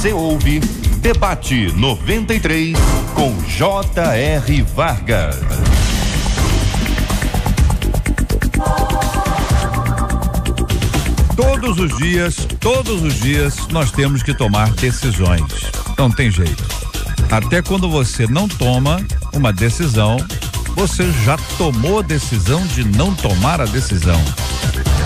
Você ouve Debate 93 com J.R. Vargas. Todos os dias nós temos que tomar decisões. Não tem jeito. Até quando você não toma uma decisão, você já tomou a decisão de não tomar a decisão.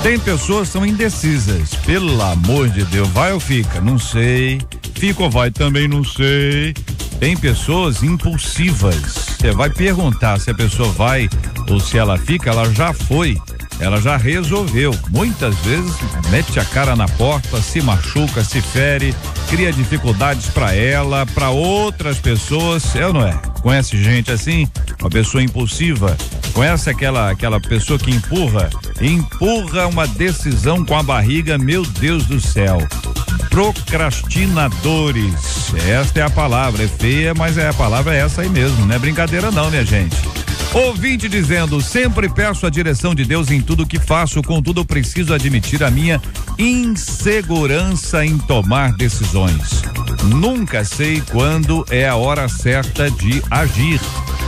Tem pessoas que são indecisas. Pelo amor de Deus, vai ou fica? Não sei. Fica ou vai? Também não sei. Tem pessoas impulsivas. Você vai perguntar se a pessoa vai ou se ela fica, ela já foi. Ela já resolveu. Muitas vezes mete a cara na porta, se machuca, se fere, cria dificuldades para ela, para outras pessoas. É ou não é? Conhece gente assim? Uma pessoa impulsiva? Conhece aquela pessoa que empurra uma decisão com a barriga? Meu Deus do céu. Procrastinadores. Esta é a palavra. É feia, mas a palavra é essa aí mesmo. Não é brincadeira não, minha gente. Ouvinte dizendo: sempre peço a direção de Deus em tudo que faço, contudo eu preciso admitir a minha insegurança em tomar decisões. Nunca sei quando é a hora certa de agir.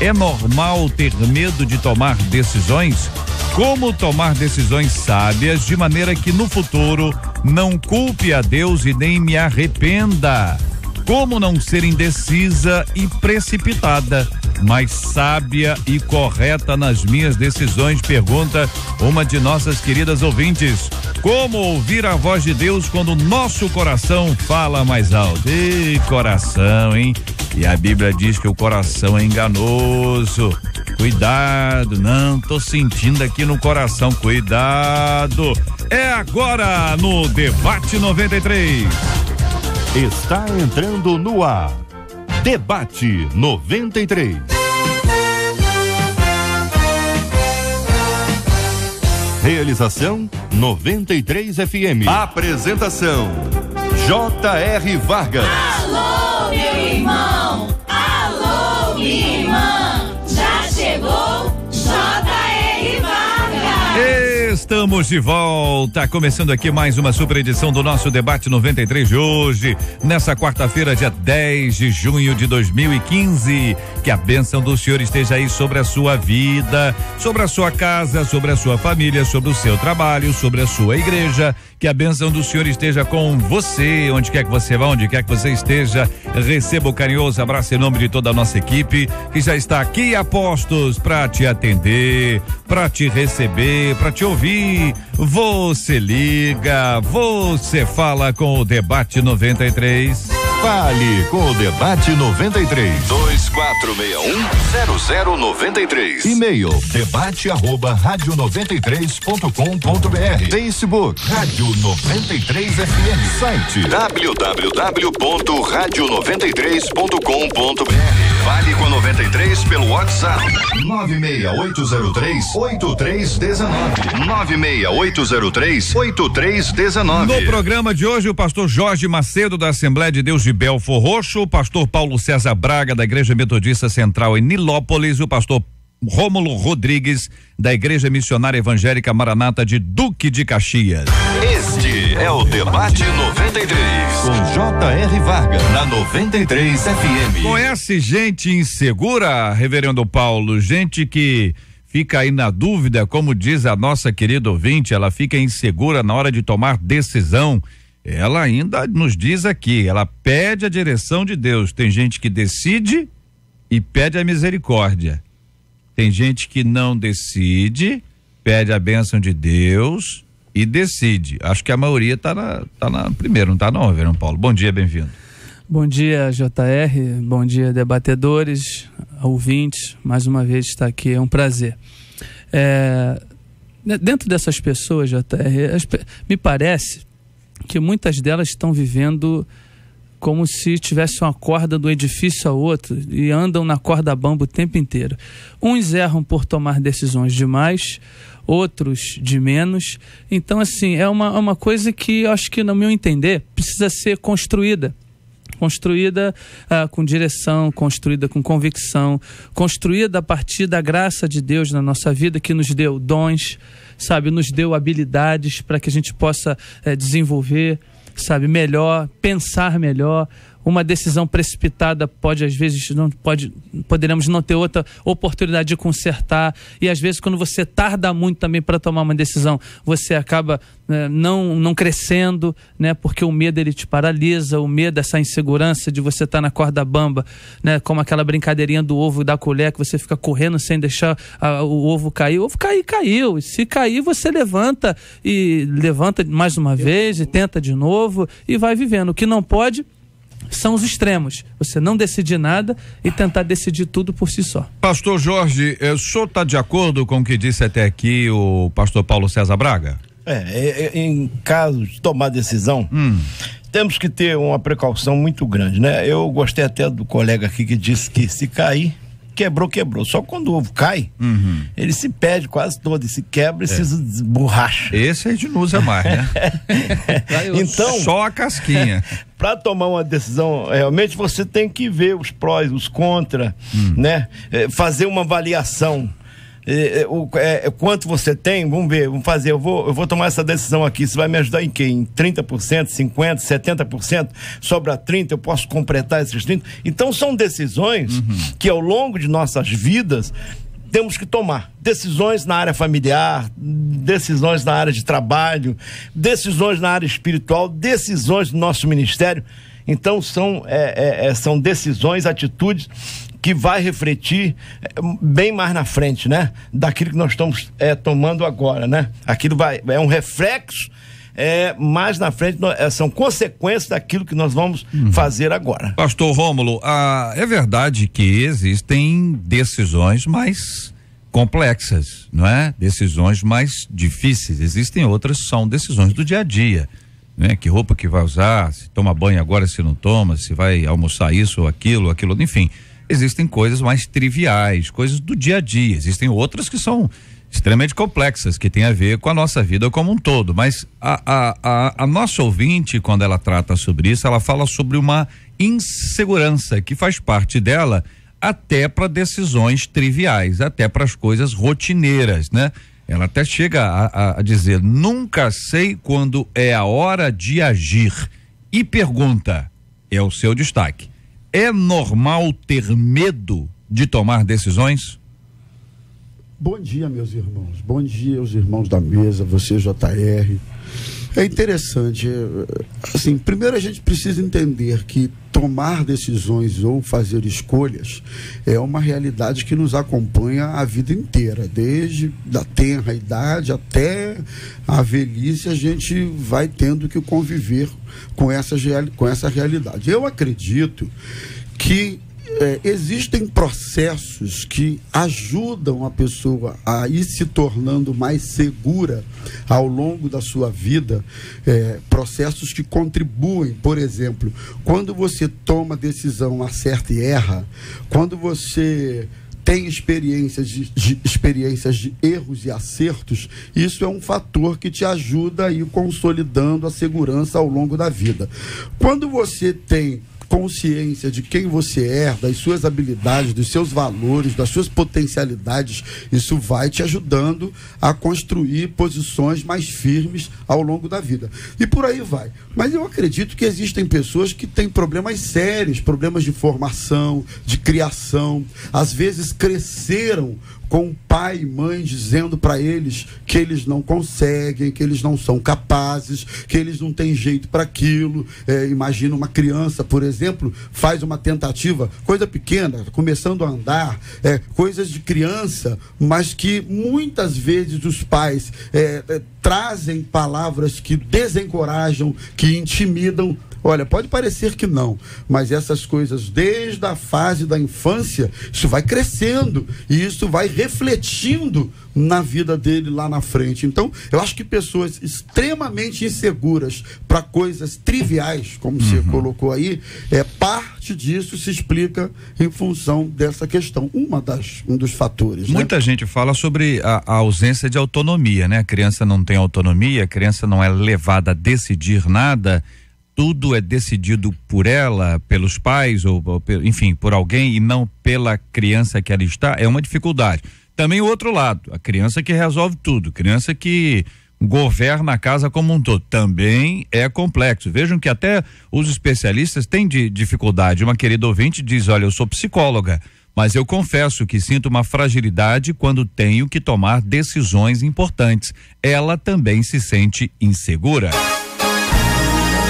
É normal ter medo de tomar decisões? Como tomar decisões sábias de maneira que no futuro não culpe a Deus e nem me arrependa? Como não ser indecisa e precipitada, mas sábia e correta nas minhas decisões? Pergunta uma de nossas queridas ouvintes. Como ouvir a voz de Deus quando nosso coração fala mais alto? Ih, coração, hein? E a Bíblia diz que o coração é enganoso. Cuidado, não, tô sentindo aqui no coração, cuidado. É agora no Debate 93. Está entrando no ar. Debate 93. Realização 93 FM. Apresentação J.R. Vargas. Alô, meu irmão. Alô, minha irmã. Já chegou J.R. Vargas. Estamos de volta, começando aqui mais uma super edição do nosso Debate 93 de hoje, nessa quarta-feira, dia 10 de junho de 2015. Que a bênção do Senhor esteja aí sobre a sua vida, sobre a sua casa, sobre a sua família, sobre o seu trabalho, sobre a sua igreja. Que a bênção do Senhor esteja com você, onde quer que você vá, onde quer que você esteja. Receba o carinhoso abraço em nome de toda a nossa equipe, que já está aqui a postos para te atender, para te receber, para te ouvir. Você liga, você fala com o Debate 93. Fale com o Debate 93. 2461-0093. E-mail debate@radio93.com.br. Facebook Rádio 93 FM. Site www.radio93.com.br. Fale com a 93 pelo WhatsApp 96803-8319. 96803-8319. No programa de hoje, o pastor Jorge Macedo, da Assembleia de Deus de Belfor Roxo, o pastor Paulo César Braga, da Igreja Metodista Central em Nilópolis, o pastor Rômulo Rodrigues, da Igreja Missionária Evangélica Maranata de Duque de Caxias. Este é o Debate 93, com J.R. Vargas, na 93 FM. Conhece gente insegura, reverendo Paulo? Gente que fica aí na dúvida, como diz a nossa querida ouvinte, ela fica insegura na hora de tomar decisão. Ela ainda nos diz aqui, ela pede a direção de Deus. Tem gente que decide e pede a misericórdia. Tem gente que não decide, pede a bênção de Deus e decide. Acho que a maioria tá na primeira, não tá não, reverendo Paulo? Bom dia, bem-vindo. Bom dia, JR, bom dia, debatedores, ouvintes, mais uma vez estar aqui, é um prazer. Dentro dessas pessoas, JR, me parece que muitas delas estão vivendo como se tivesse uma corda do edifício ao outro e andam na corda bamba o tempo inteiro. Uns erram por tomar decisões demais, outros de menos. Então, assim, é uma coisa que eu acho que, no meu entender, precisa ser construída com direção, construída com convicção, construída a partir da graça de Deus na nossa vida, que nos deu dons, sabe, nos deu habilidades para que a gente possa desenvolver, sabe, melhor, pensar melhor. Uma decisão precipitada poderemos não ter outra oportunidade de consertar, e às vezes quando você tarda muito também para tomar uma decisão, você acaba não crescendo, né? Porque o medo, ele te paralisa, o medo, essa insegurança de você estar na corda bamba, né? Como aquela brincadeirinha do ovo e da colher, que você fica correndo sem deixar o ovo cair. O ovo caiu, e se cair você levanta mais uma vez e tenta de novo e vai vivendo. O que não pode são os extremos, você não decidir nada e tentar decidir tudo por si só. Pastor Jorge, o senhor está de acordo com o que disse até aqui o pastor Paulo César Braga? Em caso de tomar decisão, temos que ter uma precaução muito grande, né? Eu gostei até do colega aqui que disse que se cair, quebrou. Só quando o ovo cai, ele se perde quase todo, e se quebra e se borracha. Esse a gente não usa mais, né? Então, só a casquinha. Para tomar uma decisão, realmente você tem que ver os prós, os contras, né? Fazer uma avaliação. Quanto você tem, vamos ver, vamos fazer, eu vou tomar essa decisão aqui, isso vai me ajudar em quê? Em 30%, 50%, 70%, sobra 30%, eu posso completar esses 30%. Então são decisões que ao longo de nossas vidas temos que tomar. Decisões na área familiar, decisões na área de trabalho, decisões na área espiritual, decisões do nosso ministério. Então são decisões, atitudes que vai refletir bem mais na frente, né? Daquilo que nós estamos tomando agora, né? Aquilo é um reflexo, mais na frente são consequências daquilo que nós vamos fazer agora. Pastor Rômulo, é verdade que existem decisões mais complexas, não é? Decisões mais difíceis. Existem outras que são decisões do dia a dia, né? Que roupa que vai usar, se toma banho agora, se não toma, se vai almoçar isso ou aquilo, enfim. Existem coisas mais triviais, coisas do dia a dia. Existem outras que são extremamente complexas, que tem a ver com a nossa vida como um todo. Mas a nossa ouvinte, quando ela trata sobre isso, ela fala sobre uma insegurança que faz parte dela até para decisões triviais, até para as coisas rotineiras, né? Ela até chega a dizer: nunca sei quando é a hora de agir. E pergunta, é o seu destaque: é normal ter medo de tomar decisões? Bom dia, meus irmãos. Bom dia, os irmãos da mesa, você, JR. É interessante, assim, primeiro a gente precisa entender que tomar decisões ou fazer escolhas é uma realidade que nos acompanha a vida inteira, desde a tenra idade até a velhice. A gente vai tendo que conviver com essa realidade. Eu acredito que existem processos que ajudam a pessoa a ir se tornando mais segura ao longo da sua vida, processos que contribuem. Por exemplo, quando você toma decisão, acerta e erra, quando você tem experiências de erros e acertos, isso é um fator que te ajuda a ir consolidando a segurança ao longo da vida. Quando você tem consciência de quem você é, das suas habilidades, dos seus valores, das suas potencialidades, isso vai te ajudando a construir posições mais firmes ao longo da vida. E por aí vai. Mas eu acredito que existem pessoas que têm problemas sérios, problemas de formação, de criação, às vezes cresceram com pai e mãe dizendo para eles que eles não conseguem, que eles não são capazes, que eles não têm jeito para aquilo. Imagina uma criança, por exemplo, faz uma tentativa, coisa pequena, começando a andar, coisas de criança, mas que muitas vezes os pais trazem palavras que desencorajam, que intimidam. Olha, pode parecer que não, mas essas coisas desde a fase da infância, isso vai crescendo e isso vai refletindo na vida dele lá na frente. Então, eu acho que pessoas extremamente inseguras para coisas triviais, como você colocou aí, parte disso se explica em função dessa questão, um dos fatores. Muita gente fala sobre a ausência de autonomia, né? A criança não tem autonomia, a criança não é levada a decidir nada. Tudo é decidido por ela, pelos pais, ou enfim, por alguém, e não pela criança que ela está. É uma dificuldade. Também o outro lado, a criança que resolve tudo, criança que governa a casa como um todo. Também é complexo. Vejam que até os especialistas têm dificuldade. Uma querida ouvinte diz: olha, eu sou psicóloga, mas eu confesso que sinto uma fragilidade quando tenho que tomar decisões importantes. Ela também se sente insegura.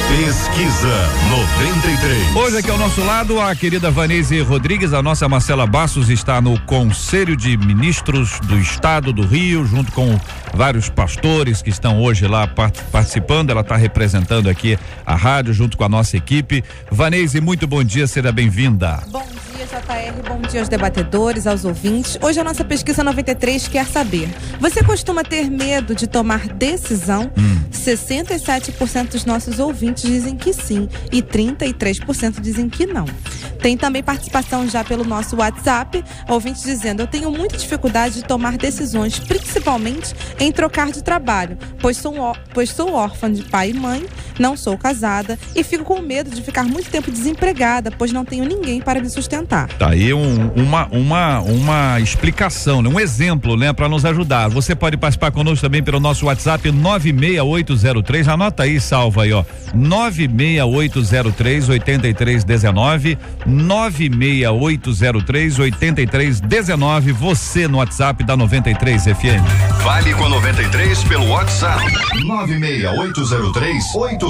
Pesquisa 93. Hoje aqui ao nosso lado a querida Vanese Rodrigues, a nossa Marcela Bastos está no Conselho de Ministros do Estado do Rio, junto com vários pastores que estão hoje lá participando. Ela está representando aqui a rádio junto com a nossa equipe. Vanese, muito bom dia, seja bem-vinda. Bom dia, JR, bom dia aos debatedores, aos ouvintes. Hoje a nossa pesquisa 93 quer saber: você costuma ter medo de tomar decisão? 67% dos nossos ouvintes dizem que sim e 33% dizem que não. Tem também participação já pelo nosso WhatsApp, ouvintes dizendo: eu tenho muita dificuldade de tomar decisões, principalmente em trocar de trabalho, pois sou órfã de pai e mãe, não sou casada e fico com medo de ficar muito tempo desempregada, pois não tenho ninguém para me sustentar. Tá aí uma explicação, né? Um exemplo, né? Para nos ajudar. Você pode participar conosco também pelo nosso WhatsApp 96803, anota aí, salva aí, ó, 96803-8319, 96803-8319, você no WhatsApp da 93 FM. Vale com a 93 pelo WhatsApp 96803-8319,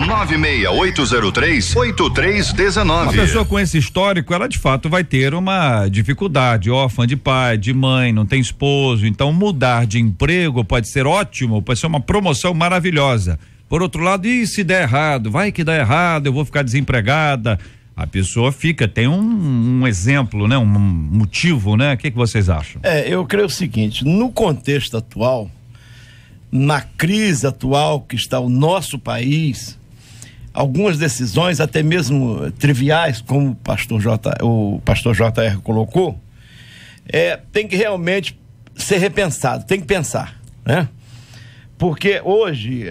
96803-8319. Uma pessoa com esse histórico, ela de fato vai ter uma dificuldade, órfã de pai, de mãe, não tem esposo, então mudar de emprego pode ser ótimo, pode ser uma promoção maravilhosa. Por outro lado, e se der errado? Vai que dá errado, eu vou ficar desempregada. A pessoa fica, tem um exemplo, né? Um motivo, né? O que vocês acham? Eu creio o seguinte: no contexto atual, na crise atual que está o nosso país, algumas decisões, até mesmo triviais, como o pastor JR colocou, tem que realmente ser repensado, tem que pensar, né? Porque hoje,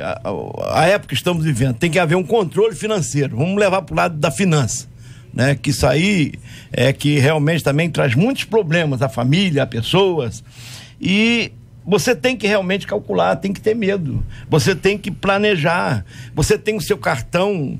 a época que estamos vivendo, tem que haver um controle financeiro. Vamos levar para o lado da finança, né? Que isso aí é que realmente também traz muitos problemas à família, a pessoas. E você tem que realmente calcular, tem que ter medo. Você tem que planejar. Você tem o seu cartão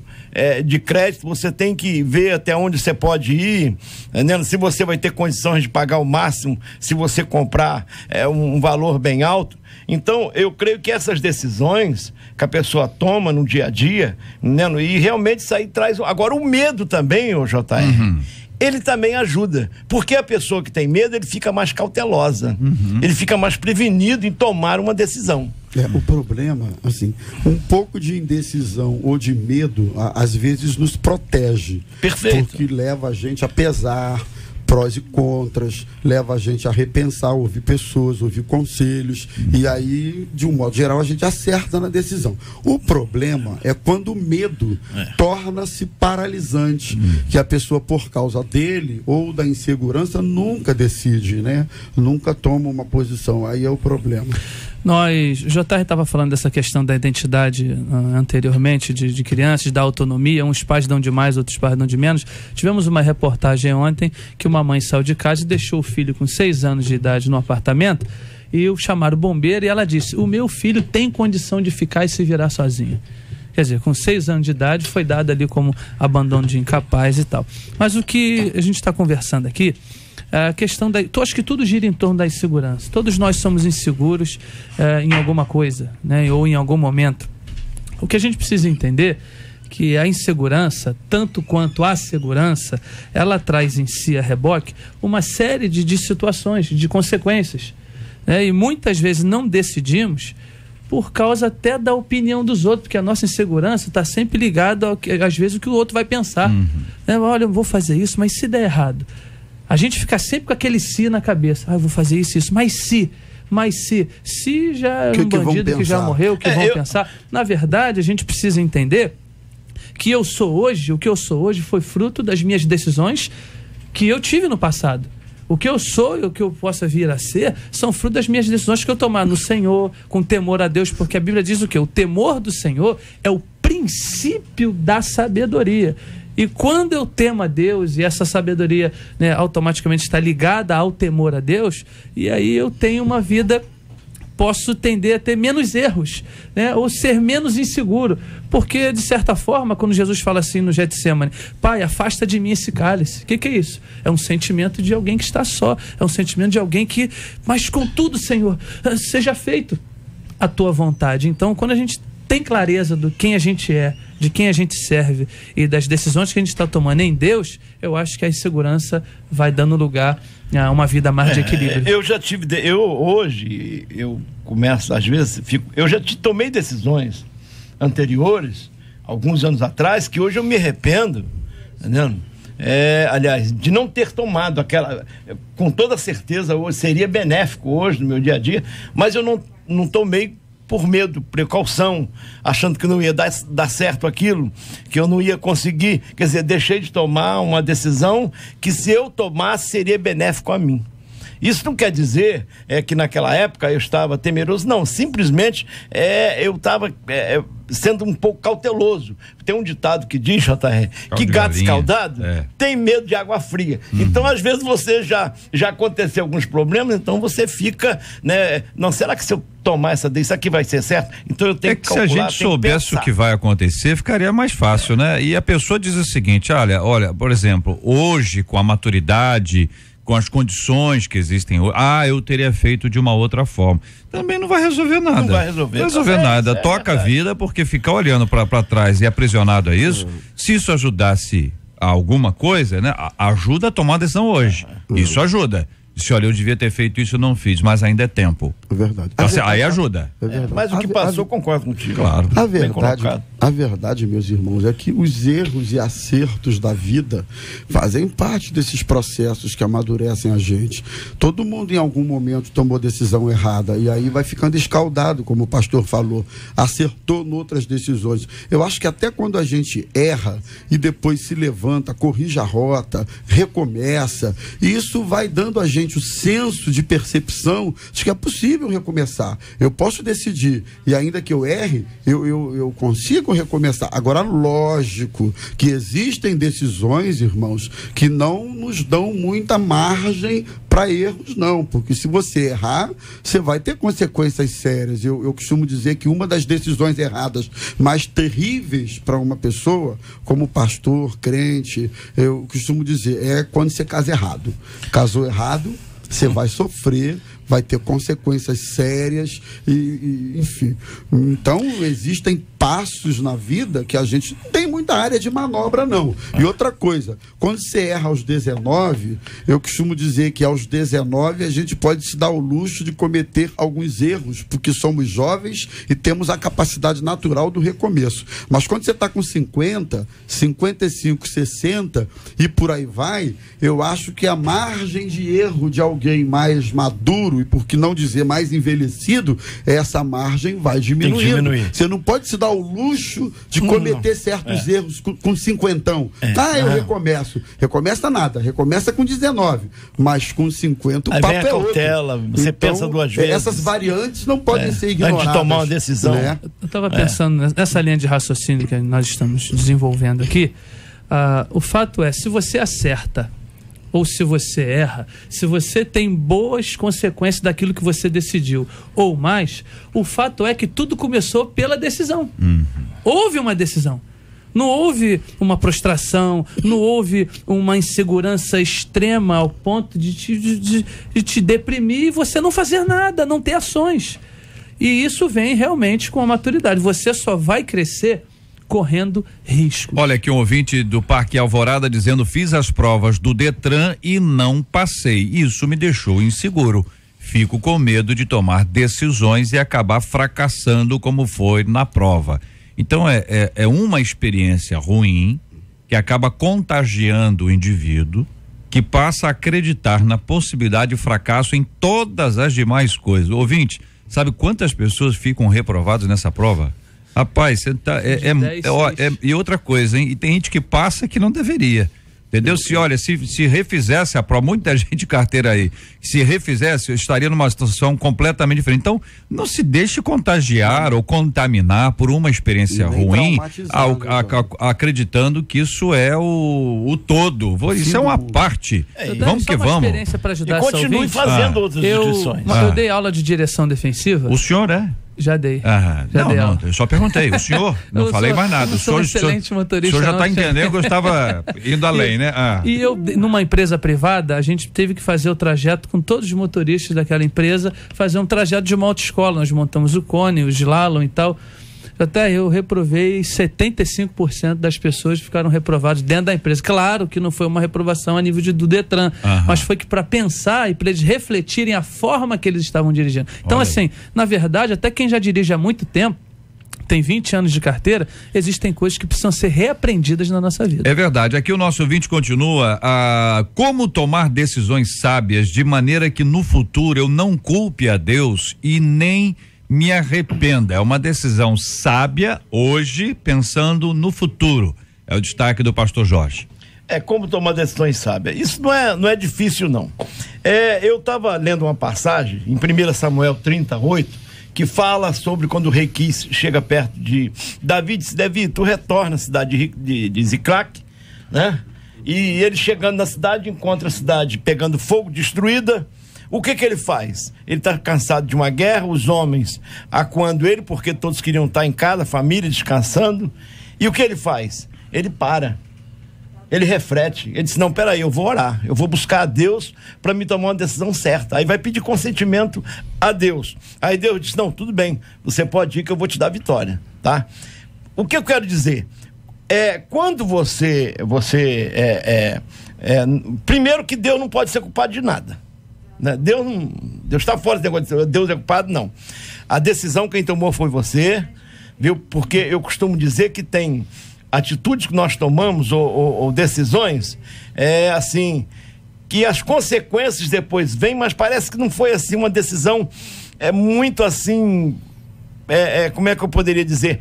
de crédito, você tem que ver até onde você pode ir, né? Se você vai ter condições de pagar o máximo, se você comprar um valor bem alto. Então, eu creio que essas decisões que a pessoa toma no dia a dia, né? E realmente isso aí traz... Agora, o medo também, ô JR, ele também ajuda, porque a pessoa que tem medo, ele fica mais cautelosa, ele fica mais prevenido em tomar uma decisão. O problema, assim, um pouco de indecisão ou de medo, às vezes nos protege. Perfeito. Porque leva a gente a pesar prós e contras, leva a gente a repensar, ouvir pessoas, ouvir conselhos, e aí, de um modo geral, a gente acerta na decisão. O problema é quando o medo torna-se paralisante, que a pessoa, por causa dele ou da insegurança, nunca decide, né? Nunca toma uma posição, aí é o problema. JR estava falando dessa questão da identidade anteriormente, de crianças, da autonomia, uns pais dão de mais, outros pais dão de menos. Tivemos uma reportagem ontem que uma mãe saiu de casa e deixou o filho com 6 anos de idade no apartamento, e chamaram o bombeiro e ela disse: o meu filho tem condição de ficar e se virar sozinho. Quer dizer, com 6 anos de idade foi dado ali como abandono de incapaz e tal. Mas o que a gente está conversando aqui, a questão acho que tudo gira em torno da insegurança. Todos nós somos inseguros em alguma coisa, né? Ou em algum momento. O que a gente precisa entender que a insegurança, tanto quanto a segurança, ela traz em si a reboque uma série de situações, de consequências, né? E muitas vezes não decidimos por causa até da opinião dos outros, porque a nossa insegurança está sempre ligada às vezes o que o outro vai pensar. Olha, eu vou fazer isso, mas se der errado? A gente fica sempre com aquele se na cabeça. Eu vou fazer isso, mas se já é um bandido que já morreu, o que vão pensar? Na verdade, a gente precisa entender que o que eu sou hoje foi fruto das minhas decisões que eu tive no passado. O que eu sou e o que eu possa vir a ser são fruto das minhas decisões que eu tomar no Senhor, com temor a Deus, porque a Bíblia diz o quê? O temor do Senhor é o princípio da sabedoria. E quando eu temo a Deus, e essa sabedoria, né, automaticamente está ligada ao temor a Deus, e aí eu tenho uma vida posso tender a ter menos erros, né? Ou ser menos inseguro, porque de certa forma, quando Jesus fala assim no Getsemane, Pai, afasta de mim esse cálice, o que é isso? É um sentimento de alguém que está só, é um sentimento de alguém que, mas contudo, Senhor, seja feito a tua vontade. Então, quando a gente tem clareza do quem a gente é, de quem a gente serve e das decisões que a gente está tomando em Deus, eu acho que a insegurança vai dando lugar a uma vida mais de equilíbrio. Hoje eu começo, às vezes, eu já tomei decisões anteriores, alguns anos atrás, que hoje eu me arrependo, entendeu? Aliás, de não ter tomado aquela, com toda certeza hoje seria benéfico hoje no meu dia a dia, mas eu não tomei por medo, precaução, achando que não ia dar certo aquilo, que eu não ia conseguir, quer dizer, deixei de tomar uma decisão que, se eu tomasse, seria benéfico a mim. Isso não quer dizer que naquela época eu estava temeroso, não, simplesmente eu estava sendo um pouco cauteloso. Tem um ditado que diz, JR, que gato escaldado tem medo de água fria. Então, às vezes, você já aconteceu alguns problemas, então você fica, né? Não, será que se eu tomar isso aqui vai ser certo? Então eu tenho que calcular, se a gente soubesse o que vai acontecer, ficaria mais fácil, né? E a pessoa diz o seguinte, olha, por exemplo, hoje, com a maturidade, com as condições que existem hoje, eu teria feito de uma outra forma. Também não vai resolver nada. Não vai resolver nada. Toca a vida, porque ficar olhando para trás e aprisionado a isso, se isso ajudasse a alguma coisa, né? Ajuda a tomar a decisão hoje. Isso ajuda. Se olha, eu devia ter feito isso, eu não fiz, mas ainda é tempo. É verdade. Aí ajuda. Mas o que passou, concordo contigo. Claro. A verdade, meus irmãos, é que os erros e acertos da vida fazem parte desses processos que amadurecem a gente. Todo mundo em algum momento tomou decisão errada e aí vai ficando escaldado, como o pastor falou, acertou noutras decisões. Eu acho que até quando a gente erra e depois se levanta, corrige a rota, recomeça, isso vai dando a gente o senso de percepção de que é possível recomeçar. Eu posso decidir e ainda que eu erre, eu consigo recomeçar. Agora, lógico que existem decisões, irmãos, que não nos dão muita margem para erros, não, porque se você errar, você vai ter consequências sérias. Eu costumo dizer que uma das decisões erradas mais terríveis para uma pessoa, como pastor, crente, eu costumo dizer, é quando você casa errado. Casou errado, você vai sofrer, vai ter consequências sérias enfim. Então, existem passos na vida que a gente não tem muita área de manobra, não. E outra coisa, quando você erra aos 19, eu costumo dizer que aos 19 a gente pode se dar o luxo de cometer alguns erros, porque somos jovens e temos a capacidade natural do recomeço. Mas quando você está com 50, 55, 60 e por aí vai, eu acho que a margem de erro de alguém mais maduro, e por que não dizer mais envelhecido, essa margem vai diminuindo. Você não pode se dar o luxo de cometer certos erros com 50. Eu recomeço. Recomeça nada, recomeça com 19. Mas com 50 o aí papo vem a cautela, você então, pensa duas vezes. Essas variantes não podem ser ignoradas. Antes de tomar uma decisão. Né? Eu estava pensando nessa linha de raciocínio que nós estamos desenvolvendo aqui. O fato é, se você acerta ou se você erra, se você tem boas consequências daquilo que você decidiu ou mais, o fato é que tudo começou pela decisão. Houve uma decisão. Não houve uma prostração, não houve uma insegurança extrema ao ponto de te deprimir e você não fazer nada, não ter ações. E isso vem realmente com a maturidade. Você só vai crescer correndo risco. Olha aqui um ouvinte do Parque Alvorada dizendo: fiz as provas do Detran e não passei. Isso me deixou inseguro. Fico com medo de tomar decisões e acabar fracassando como foi na prova. Então é uma experiência ruim que acaba contagiando o indivíduo, que passa a acreditar na possibilidade de fracasso em todas as demais coisas. Ouvinte, sabe quantas pessoas ficam reprovadas nessa prova? Rapaz, você tá, e outra coisa, hein? E tem gente que passa que não deveria. Entendeu? Se refizesse a prova, muita gente de carteira aí, se refizesse, eu estaria numa situação completamente diferente. Então, não se deixe contagiar ou contaminar por uma experiência ruim, acreditando que isso é o todo. Isso é uma parte. Vamos que vamos. Experiência para ajudar e continue fazendo outras instituições. Eu dei aula de direção defensiva. O senhor é? Já dei. Não, eu só perguntei. O senhor, não falei mais nada. Eu sou um excelente motorista. O senhor já está entendendo que eu estava indo além, né? E eu, numa empresa privada, a gente teve que fazer o trajeto com todos os motoristas daquela empresa, fazer um trajeto de uma autoescola. Nós montamos o Cone, o slalom e tal. Até eu reprovei 75% das pessoas ficaram reprovadas dentro da empresa. Claro que não foi uma reprovação a nível do Detran, mas foi que para pensar e para eles refletirem a forma que eles estavam dirigindo. Então, assim, na verdade, até quem já dirige há muito tempo, tem 20 anos de carteira, existem coisas que precisam ser reaprendidas na nossa vida. É verdade. Aqui o nosso ouvinte continua como tomar decisões sábias de maneira que no futuro eu não culpe a Deus e nem me arrependa. É uma decisão sábia hoje, pensando no futuro. É o destaque do pastor Jorge. Como tomar decisões sábias. Isso não é difícil, não. Eu estava lendo uma passagem em 1 Samuel 38, que fala sobre quando o rei Quis chega perto de Davi, disse: Davi, tu retorna à cidade de Ziclac, né? E ele chegando na cidade, encontra a cidade pegando fogo, destruída. O que ele faz? Ele está cansado de uma guerra, os homens acuando ele, porque todos queriam estar em casa, a família descansando. E o que ele faz? Ele para. Ele reflete. Ele diz: não, peraí, eu vou orar. Eu vou buscar a Deus para me tomar uma decisão certa. Aí vai pedir consentimento a Deus. Aí Deus diz: não, tudo bem, você pode ir que eu vou te dar vitória, tá? O que eu quero dizer? Quando primeiro que Deus não pode ser culpado de nada. Deus está fora desse negócio, Deus é culpado, não. A decisão quem tomou foi você, viu? Porque eu costumo dizer que tem atitudes que nós tomamos ou decisões, assim, que as consequências depois vêm, mas parece que não foi assim uma decisão muito assim, como é que eu poderia dizer?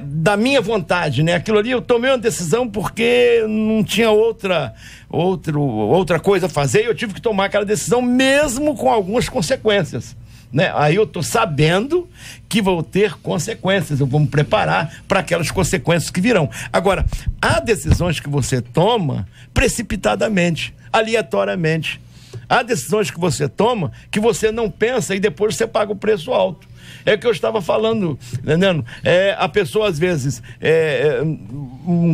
Da minha vontade, né? Aquilo ali eu tomei uma decisão porque não tinha outra coisa a fazer e eu tive que tomar aquela decisão mesmo com algumas consequências, né? Aí eu tô sabendo que vou ter consequências, eu vou me preparar para aquelas consequências que virão. Agora, há decisões que você toma precipitadamente, aleatoriamente. Há decisões que você toma que você não pensa e depois você paga o preço alto. É o que eu estava falando, entendendo? A pessoa, às vezes,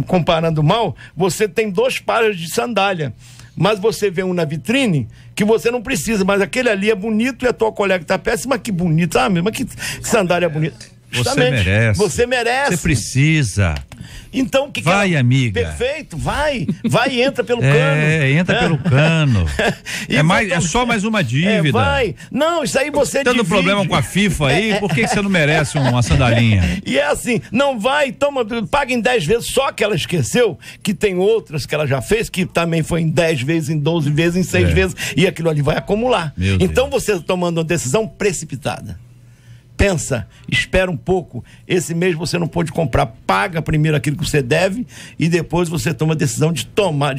comparando mal, você tem 2 pares de sandália, mas você vê um na vitrine que você não precisa, mas aquele ali é bonito e a tua colega está péssima, que bonito, mas que sandália bonita. Você merece. Você merece. Você precisa. Então, vai, amiga. Perfeito, vai e entra pelo cano. Entra pelo cano. É só mais uma dívida. Vai. Não, isso aí você tendo problema com a FIFA aí, por que você não merece uma sandalinha? E é assim, não vai, paga em 10 vezes, só que ela esqueceu que tem outras que ela já fez, que também foi em 10 vezes, em 12 vezes, em 6 vezes, e aquilo ali vai acumular. Então você tomando uma decisão precipitada. Pensa, espera um pouco, esse mês você não pode comprar, paga primeiro aquilo que você deve e depois você toma a decisão de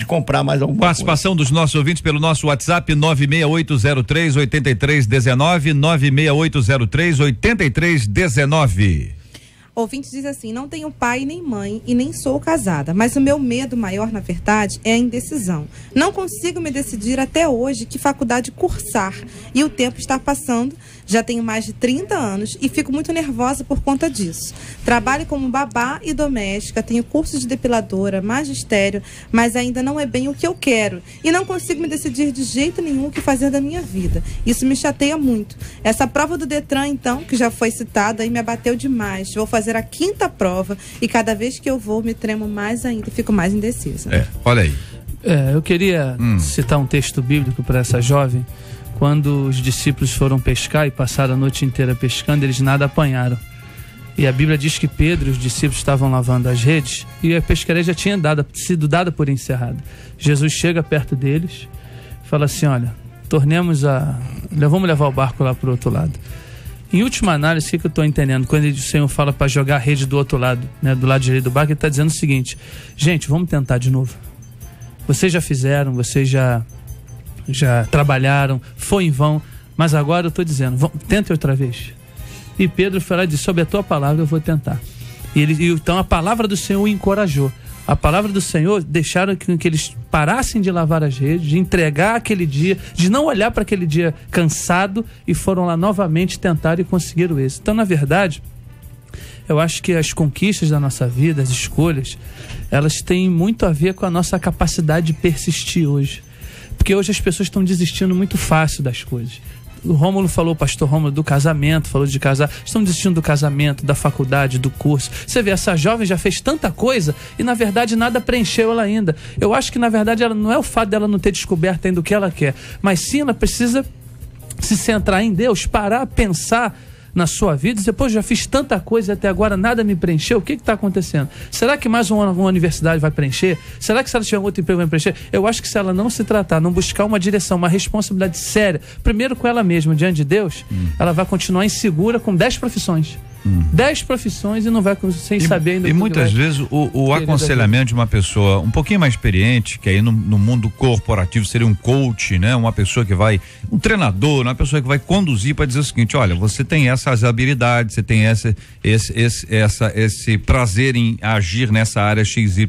comprar mais alguma coisa. Participação dos nossos ouvintes pelo nosso WhatsApp 96803-8319, 96803-8319. Ouvinte diz assim: não tenho pai nem mãe e nem sou casada, mas o meu medo maior, na verdade, é a indecisão. Não consigo me decidir até hoje que faculdade cursar e o tempo está passando. Já tenho mais de 30 anos e fico muito nervosa por conta disso. Trabalho como babá e doméstica, tenho curso de depiladora, magistério, mas ainda não é bem o que eu quero. E não consigo me decidir de jeito nenhum o que fazer da minha vida. Isso me chateia muito. Essa prova do Detran, então, que já foi citada, aí me abateu demais. Vou fazer a 5ª prova e cada vez que eu vou me tremo mais ainda e fico mais indecisa. Olha aí. Eu queria citar um texto bíblico para essa jovem. Quando os discípulos foram pescar e passaram a noite inteira pescando, eles nada apanharam. E a Bíblia diz que Pedro e os discípulos estavam lavando as redes e a pescaria já tinha sido dada por encerrada. Jesus chega perto deles e fala assim: olha, vamos levar o barco lá para o outro lado. Em última análise, o que eu estou entendendo? Quando o Senhor fala para jogar a rede do outro lado, né, do lado direito do barco, ele está dizendo o seguinte: gente, vamos tentar de novo. Vocês já fizeram, vocês já trabalharam, foi em vão, mas agora eu estou dizendo, tente outra vez. E Pedro foi lá e disse, sob a tua palavra eu vou tentar. Então a palavra do Senhor o encorajou. A palavra do Senhor deixaram que eles parassem de lavar as redes, de entregar aquele dia, de não olhar para aquele dia cansado, e foram lá novamente tentar e conseguir o êxito. Então, na verdade, eu acho que as conquistas da nossa vida, as escolhas, elas têm muito a ver com a nossa capacidade de persistir hoje. Porque hoje as pessoas estão desistindo muito fácil das coisas. O Rômulo falou, o pastor Rômulo, do casamento, falou de casar. Estão desistindo do casamento, da faculdade, do curso. Você vê, essa jovem já fez tanta coisa e, na verdade, nada preencheu ela ainda. Eu acho que, na verdade, ela não é o fato dela não ter descoberto ainda o que ela quer, mas sim ela precisa se centrar em Deus, parar, pensar na sua vida, depois já fiz tanta coisa e até agora nada me preencheu, o que está acontecendo? Será que mais uma universidade vai preencher? Será que se ela tiver outro emprego vai preencher? Eu acho que se ela não se tratar, não buscar uma direção, uma responsabilidade séria, primeiro com ela mesma, diante de Deus, ela vai continuar insegura com 10 profissões. 10 profissões e não vai sem saber ainda. E muitas vezes o aconselhamento de uma pessoa um pouquinho mais experiente, que aí no mundo corporativo seria um coach, né? Uma pessoa que vai, um treinador, uma pessoa que vai conduzir para dizer o seguinte: olha, você tem essas habilidades, você tem esse prazer em agir nessa área XYZ,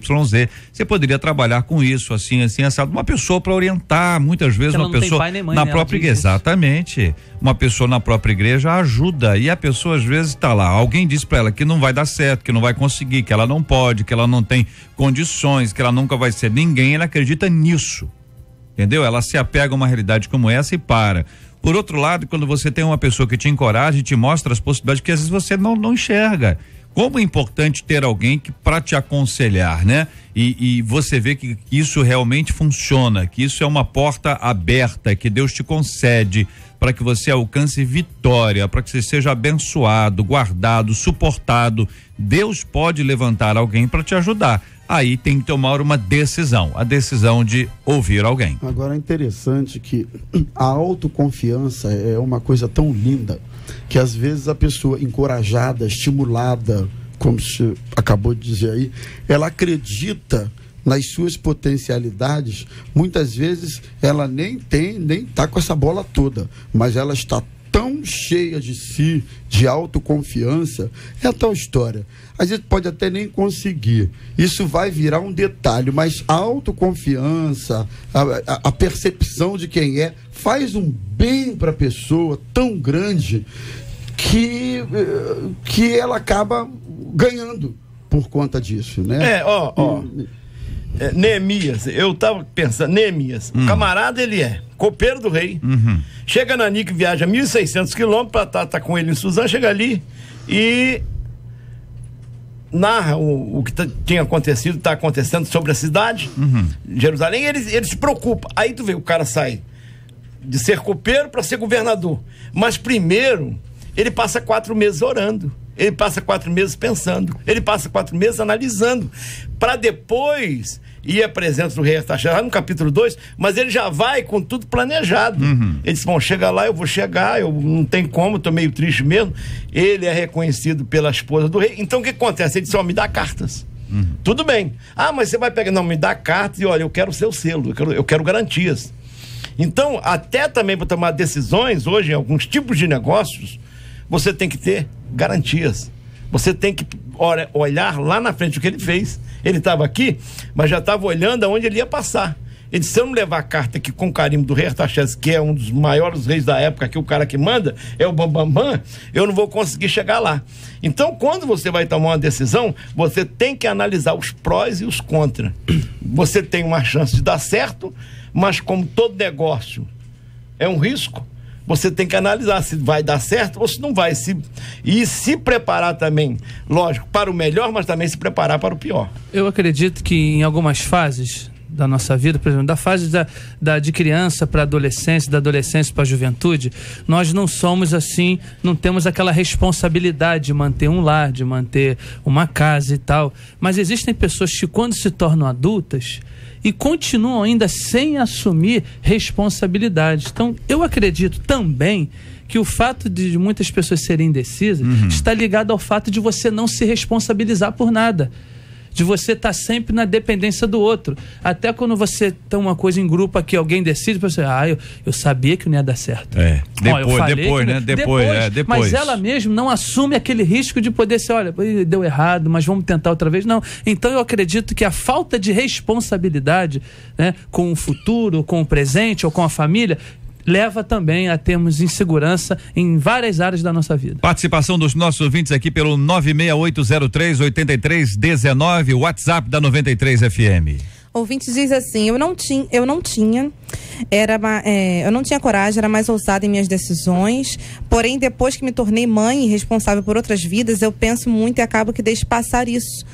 você poderia trabalhar com isso, assim, assado. Uma pessoa para orientar, muitas vezes uma pessoa na própria igreja, exatamente, uma pessoa na própria igreja ajuda, e a pessoa às vezes está lá, alguém diz para ela que não vai dar certo, que não vai conseguir, que ela não pode, que ela não tem condições, que ela nunca vai ser ninguém, ela acredita nisso, entendeu? Ela se apega a uma realidade como essa e para. Por outro lado, quando você tem uma pessoa que te encoraja e te mostra as possibilidades que às vezes você não enxerga, como é importante ter alguém para te aconselhar, né? E você vê que isso realmente funciona, que isso é uma porta aberta que Deus te concede para que você alcance vitória, para que você seja abençoado, guardado, suportado. Deus pode levantar alguém para te ajudar. Aí tem que tomar uma decisão, a decisão de ouvir alguém. Agora é interessante que a autoconfiança é uma coisa tão linda que às vezes a pessoa encorajada, estimulada, como você acabou de dizer aí, ela acredita nas suas potencialidades. Muitas vezes ela nem tá com essa bola toda, mas ela está tão cheia de si, de autoconfiança. É a tal história, a gente pode até nem conseguir, isso vai virar um detalhe, mas a autoconfiança, a percepção de quem é, faz um bem para a pessoa tão grande que ela acaba ganhando por conta disso, né? Neemias, eu tava pensando, Neemias, o camarada, ele é copeiro do rei, chega na Nique, viaja 1.600 quilômetros pra tá com ele em Suzã, chega ali e narra o que tinha acontecido, tá acontecendo sobre a cidade, Jerusalém, ele se preocupa. Aí tu vê, o cara sai de ser copeiro para ser governador, mas primeiro ele passa 4 meses orando, ele passa 4 meses pensando, ele passa 4 meses analisando, para depois ir à presença do rei Artaxerxes, no capítulo 2, mas ele já vai com tudo planejado. Ele disse, bom, chega lá, eu vou chegar, eu não tem como, eu tô meio triste mesmo. Ele é reconhecido pela esposa do rei, então o que acontece? Ele disse, me dá cartas. Tudo bem. Mas você vai pegar, não, me dá cartas e olha, eu quero o seu selo, eu quero garantias. Então, até também para tomar decisões, hoje, em alguns tipos de negócios, você tem que ter garantias. Você tem que olhar lá na frente o que ele fez. Ele estava aqui, mas já estava olhando aonde ele ia passar. Ele disse, se eu não levar a carta aqui com carimbo do rei Artaxerxes, que é um dos maiores reis da época, aqui o cara que manda, é o Bambambam, eu não vou conseguir chegar lá. Então, quando você vai tomar uma decisão, você tem que analisar os prós e os contras. Você tem uma chance de dar certo, mas como todo negócio é um risco, você tem que analisar se vai dar certo ou se não vai. E se preparar também, lógico, para o melhor, mas também se preparar para o pior. Eu acredito que em algumas fases da nossa vida, por exemplo, da fase de criança para adolescência, da adolescência para a juventude, nós não somos assim, não temos aquela responsabilidade de manter um lar, de manter uma casa e tal. Mas existem pessoas que, quando se tornam adultas, e continuam ainda sem assumir responsabilidade. Então, eu acredito também que o fato de muitas pessoas serem indecisas está ligado ao fato de você não se responsabilizar por nada. de você estar sempre na dependência do outro. Até quando você tem uma coisa em grupo aqui, alguém decide, você, eu sabia que não ia dar certo. Depois. Mas ela mesmo não assume aquele risco de poder ser, olha, deu errado, mas vamos tentar outra vez. Não. Então eu acredito que a falta de responsabilidade, né, com o futuro, com o presente ou com a família, leva também a termos insegurança em várias áreas da nossa vida. Participação dos nossos ouvintes aqui pelo 96803-8319, WhatsApp da 93 FM. Ouvinte diz assim: eu não tinha coragem, era mais ousada em minhas decisões, porém depois que me tornei mãe e responsável por outras vidas, eu penso muito e acabo que deixo passar isso.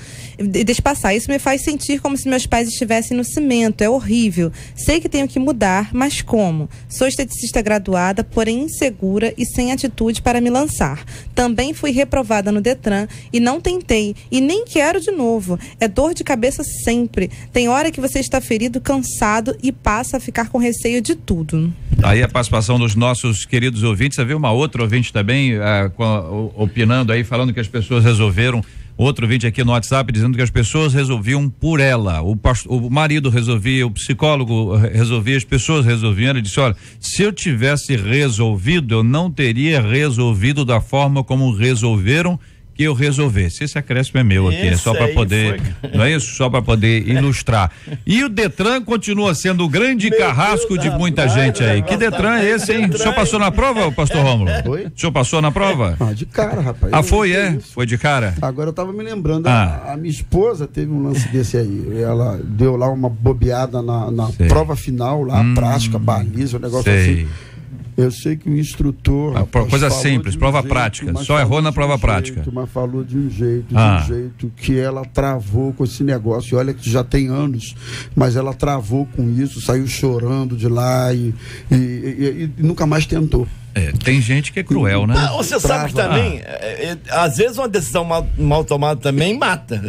Isso me faz sentir como se meus pais estivessem no cimento. É horrível. Sei que tenho que mudar, mas como? Sou esteticista graduada, porém insegura e sem atitude para me lançar. Também fui reprovada no Detran e não tentei. E nem quero de novo. É dor de cabeça sempre. Tem hora que você está ferido, cansado e passa a ficar com receio de tudo. Aí a participação dos nossos queridos ouvintes. Você viu uma outra ouvinte também opinando aí, falando que as pessoas resolveram. Outro vídeo aqui no WhatsApp dizendo que as pessoas resolviam por ela. O marido resolvia, o psicólogo resolvia, as pessoas resolviam. Ele disse: olha, se eu tivesse resolvido, eu não teria resolvido da forma como resolveram que eu resolvesse. Esse acréscimo é meu aqui, é só para poder, não é isso? Só para poder ilustrar. E o Detran continua sendo o grande carrasco de muita gente aí. Que Detran é esse, hein? O senhor passou na prova, pastor Rômulo? Oi? O senhor passou na prova? De cara, rapaz. Foi de cara? Agora eu tava me lembrando, a minha esposa teve um lance desse aí. Ela deu lá uma bobeada na prova final, lá, prática, baliza, um negócio assim. Eu sei que o instrutor... Coisa simples, prova prática. Só errou na prova prática. Mas falou de um jeito que ela travou com esse negócio. E olha que já tem anos, mas ela travou com isso, saiu chorando de lá e nunca mais tentou. Tem gente que é cruel, né? Você sabe que também, às vezes uma decisão mal tomada também mata,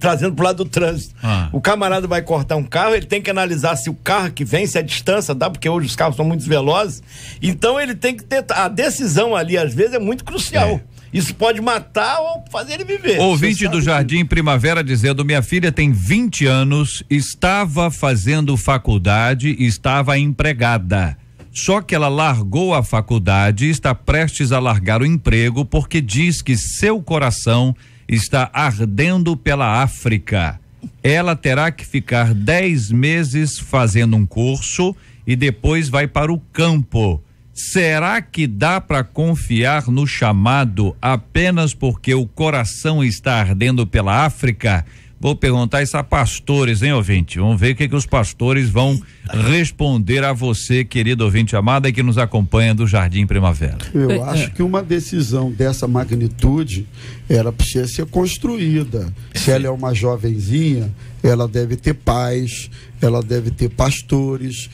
trazendo pro lado do trânsito. O camarada vai cortar um carro, ele tem que analisar se o carro que vem, se a distância dá, porque hoje os carros são muito velozes, então ele tem que ter, a decisão ali às vezes é muito crucial. Isso pode matar ou fazer ele viver. Ouvinte do Jardim Primavera dizendo: minha filha tem 20 anos, estava fazendo faculdade e estava empregada. Só que ela largou a faculdade e está prestes a largar o emprego porque diz que seu coração está ardendo pela África. Ela terá que ficar 10 meses fazendo um curso e depois vai para o campo. Será que dá para confiar no chamado apenas porque o coração está ardendo pela África? Vou perguntar isso a pastores, hein, ouvinte? Vamos ver o que os pastores vão responder a você, querido ouvinte amada, que nos acompanha do Jardim Primavera. Eu acho que uma decisão dessa magnitude, ela precisa ser construída. Se ela é uma jovenzinha, ela deve ter pais, ela deve ter pastores,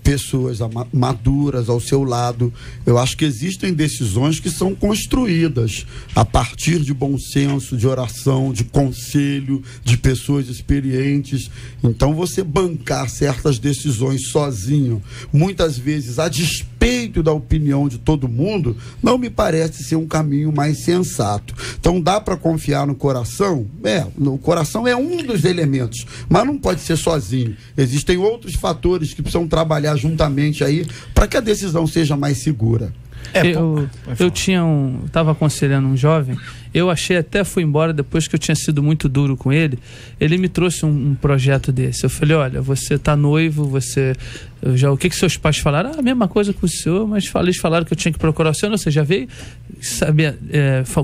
pessoas maduras ao seu lado. Eu acho que existem decisões que são construídas a partir de bom senso, de oração, de conselho, de pessoas experientes. Então você bancar certas decisões sozinho, muitas vezes a despeito da opinião de todo mundo, não me parece ser um caminho mais sensato. Então dá para confiar no coração? O coração é um dos elementos, mas não pode ser sozinho. Existem outros fatores que precisam trabalhar juntamente aí para que a decisão seja mais segura. Eu estava aconselhando um jovem, eu achei, até fui embora depois que eu tinha sido muito duro com ele. Ele me trouxe um projeto desse. Eu falei: olha, você está noivo, o que seus pais falaram? A mesma coisa com o senhor, mas eles falaram que eu tinha que procurar o senhor. Você já veio saber,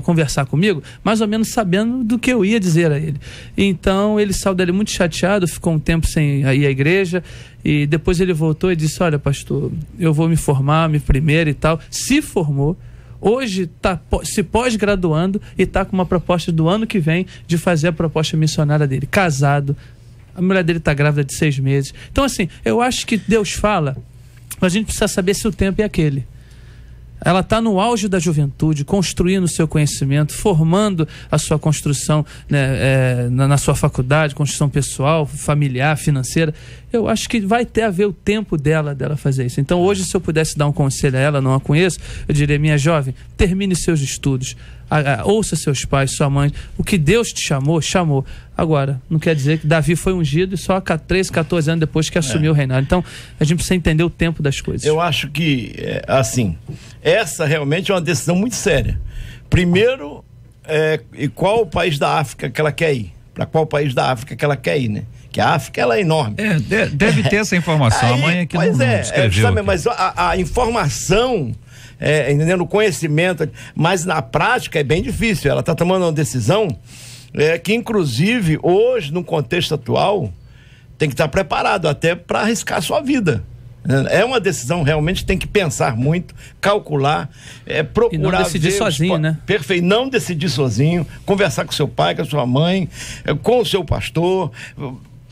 conversar comigo, mais ou menos sabendo do que eu ia dizer a ele. Então ele saiu dali muito chateado, ficou um tempo sem ir à igreja, e depois ele voltou e disse: olha, pastor, eu vou me formar, primeiro e tal. Se formou, hoje está se pós-graduando e está com uma proposta do ano que vem de fazer a proposta missionária dele. Casado, a mulher dele está grávida de 6 meses. Então, assim, eu acho que Deus fala, a gente precisa saber se o tempo é aquele. Ela está no auge da juventude, construindo o seu conhecimento, formando a sua construção, né, na sua faculdade, construção pessoal, familiar, financeira. Eu acho que vai ter a ver o tempo dela fazer isso. Então hoje, se eu pudesse dar um conselho a ela, não a conheço, eu diria: minha jovem, termine seus estudos, ouça seus pais, sua mãe, o que Deus te chamou. Agora, não quer dizer que Davi foi ungido e só 13, 14 anos depois que assumiu o reinado. Então, a gente precisa entender o tempo das coisas. Eu acho que, assim, essa realmente é uma decisão muito séria. Primeiro, e qual o país da África que ela quer ir? Para qual país da África que ela quer ir, né? Que a África, ela é enorme. Deve ter essa informação. Aí, a mãe aqui não escreveu. Mas a informação, entendendo, o conhecimento, mas na prática é bem difícil. Ela está tomando uma decisão que, inclusive, hoje, no contexto atual, tem que estar preparado até para arriscar a sua vida. É uma decisão, realmente tem que pensar muito, calcular, procurar. E não decidir sozinho, né? Perfeito, não decidir sozinho, conversar com seu pai, com a sua mãe, com o seu pastor.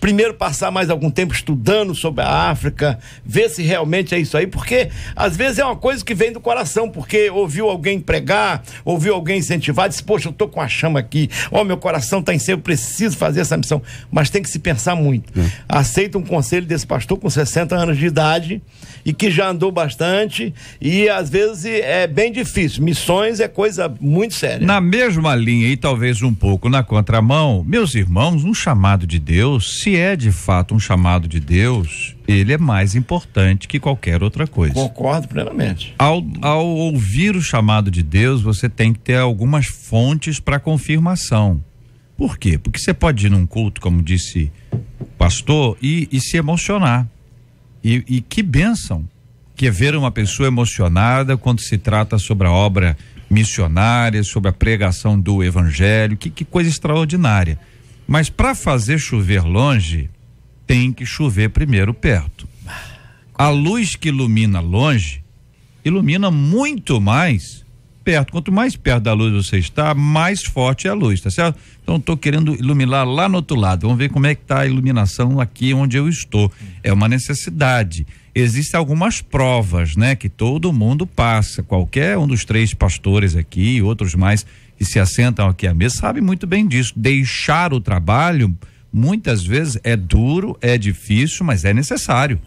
Primeiro passar mais algum tempo estudando sobre a África, ver se realmente é isso aí, porque às vezes é uma coisa que vem do coração, porque ouviu alguém pregar, ouviu alguém incentivar, disse: poxa, eu tô com a chama aqui, meu coração tá em cima, eu preciso fazer essa missão. Mas tem que se pensar muito. Aceita um conselho desse pastor com 60 anos de idade e que já andou bastante, e às vezes é bem difícil. Missões é coisa muito séria. Na mesma linha e talvez um pouco na contramão, meus irmãos, um chamado de Deus, se é de fato um chamado de Deus, ele é mais importante que qualquer outra coisa. Concordo plenamente. Ao ouvir o chamado de Deus, você tem que ter algumas fontes para confirmação. Por quê? Porque você pode ir num culto, como disse o pastor, e se emocionar. E que bênção que é ver uma pessoa emocionada quando se trata sobre a obra missionária, sobre a pregação do evangelho. Que coisa extraordinária. Mas para fazer chover longe, tem que chover primeiro perto. A luz que ilumina longe, ilumina muito mais perto. Quanto mais perto da luz você está, mais forte é a luz, tá certo? Então estou querendo iluminar lá no outro lado. Vamos ver como é que está a iluminação aqui onde eu estou. É uma necessidade. Existem algumas provas, né? Que todo mundo passa. Qualquer um dos 3 pastores aqui, outros mais que se assentam aqui à mesa, sabe muito bem disso. Deixar o trabalho, muitas vezes, é duro, é difícil, mas é necessário.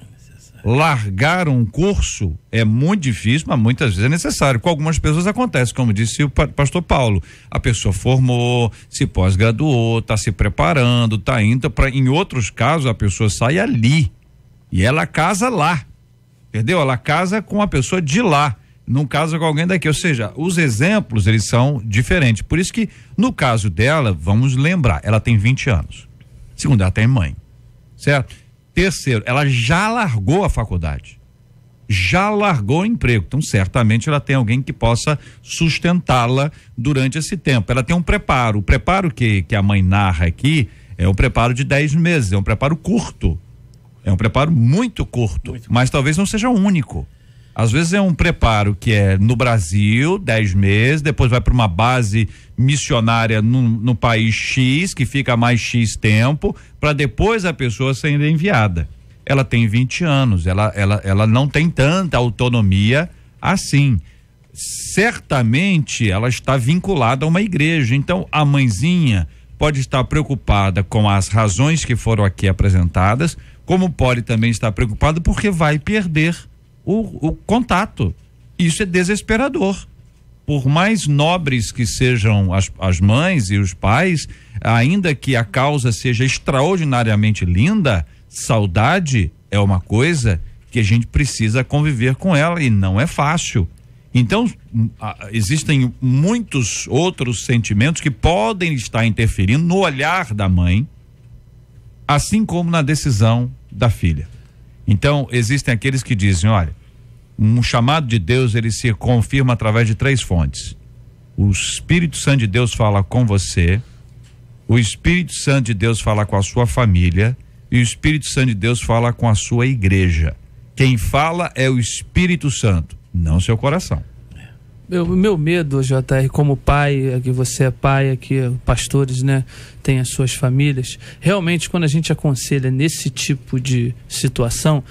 Largar um curso é muito difícil, mas muitas vezes é necessário. Com algumas pessoas acontece, como disse o pastor Paulo. A pessoa formou, se pós-graduou, está se preparando, está indo para. Em outros casos, a pessoa sai ali e ela casa lá, entendeu? Ela casa com a pessoa de lá, não casa com alguém daqui. Ou seja, os exemplos, eles são diferentes. Por isso que, no caso dela, vamos lembrar, ela tem 20 anos. Segundo, ela tem mãe, certo? Terceiro, ela já largou a faculdade, já largou o emprego, então certamente ela tem alguém que possa sustentá-la durante esse tempo. Ela tem um preparo, o preparo que a mãe narra aqui é um preparo de 10 meses, é um preparo curto, é um preparo muito curto, mas talvez não seja o único. Às vezes é um preparo que é no Brasil, 10 meses, depois vai para uma base missionária no país X, que fica mais X tempo, para depois a pessoa ser enviada. Ela tem 20 anos, ela não tem tanta autonomia assim. Certamente ela está vinculada a uma igreja, então a mãezinha pode estar preocupada com as razões que foram aqui apresentadas, como pode também estar preocupada porque vai perder o contato. Isso é desesperador. Por mais nobres que sejam as mães e os pais, ainda que a causa seja extraordinariamente linda, saudade é uma coisa que a gente precisa conviver com ela e não é fácil. Então, existem muitos outros sentimentos que podem estar interferindo no olhar da mãe, assim como na decisão da filha. Então, existem aqueles que dizem, olha, um chamado de Deus, ele se confirma através de 3 fontes. O Espírito Santo de Deus fala com você, o Espírito Santo de Deus fala com a sua família e o Espírito Santo de Deus fala com a sua igreja. Quem fala é o Espírito Santo, não seu coração. Meu medo, JR, como pai, que você é pai, aqui pastores, né, têm as suas famílias, realmente quando a gente aconselha nesse tipo de situação,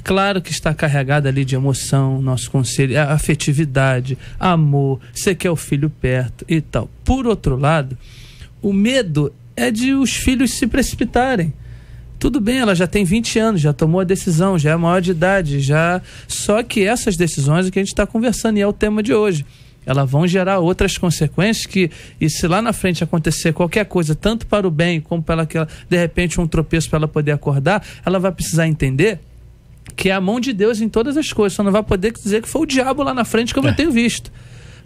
Claro que está carregada ali de emoção, nosso conselho, afetividade, amor, você quer o filho perto e tal. Por outro lado, o medo é de os filhos se precipitarem. Tudo bem, ela já tem 20 anos, já tomou a decisão, já é maior de idade, só que essas decisões é que a gente está conversando e é o tema de hoje. Elas vão gerar outras consequências e se lá na frente acontecer qualquer coisa, tanto para o bem como para aquela, de repente um tropeço para ela poder acordar, ela vai precisar entender que é a mão de Deus em todas as coisas, só não vai poder dizer que foi o diabo lá na frente, como eu tenho visto.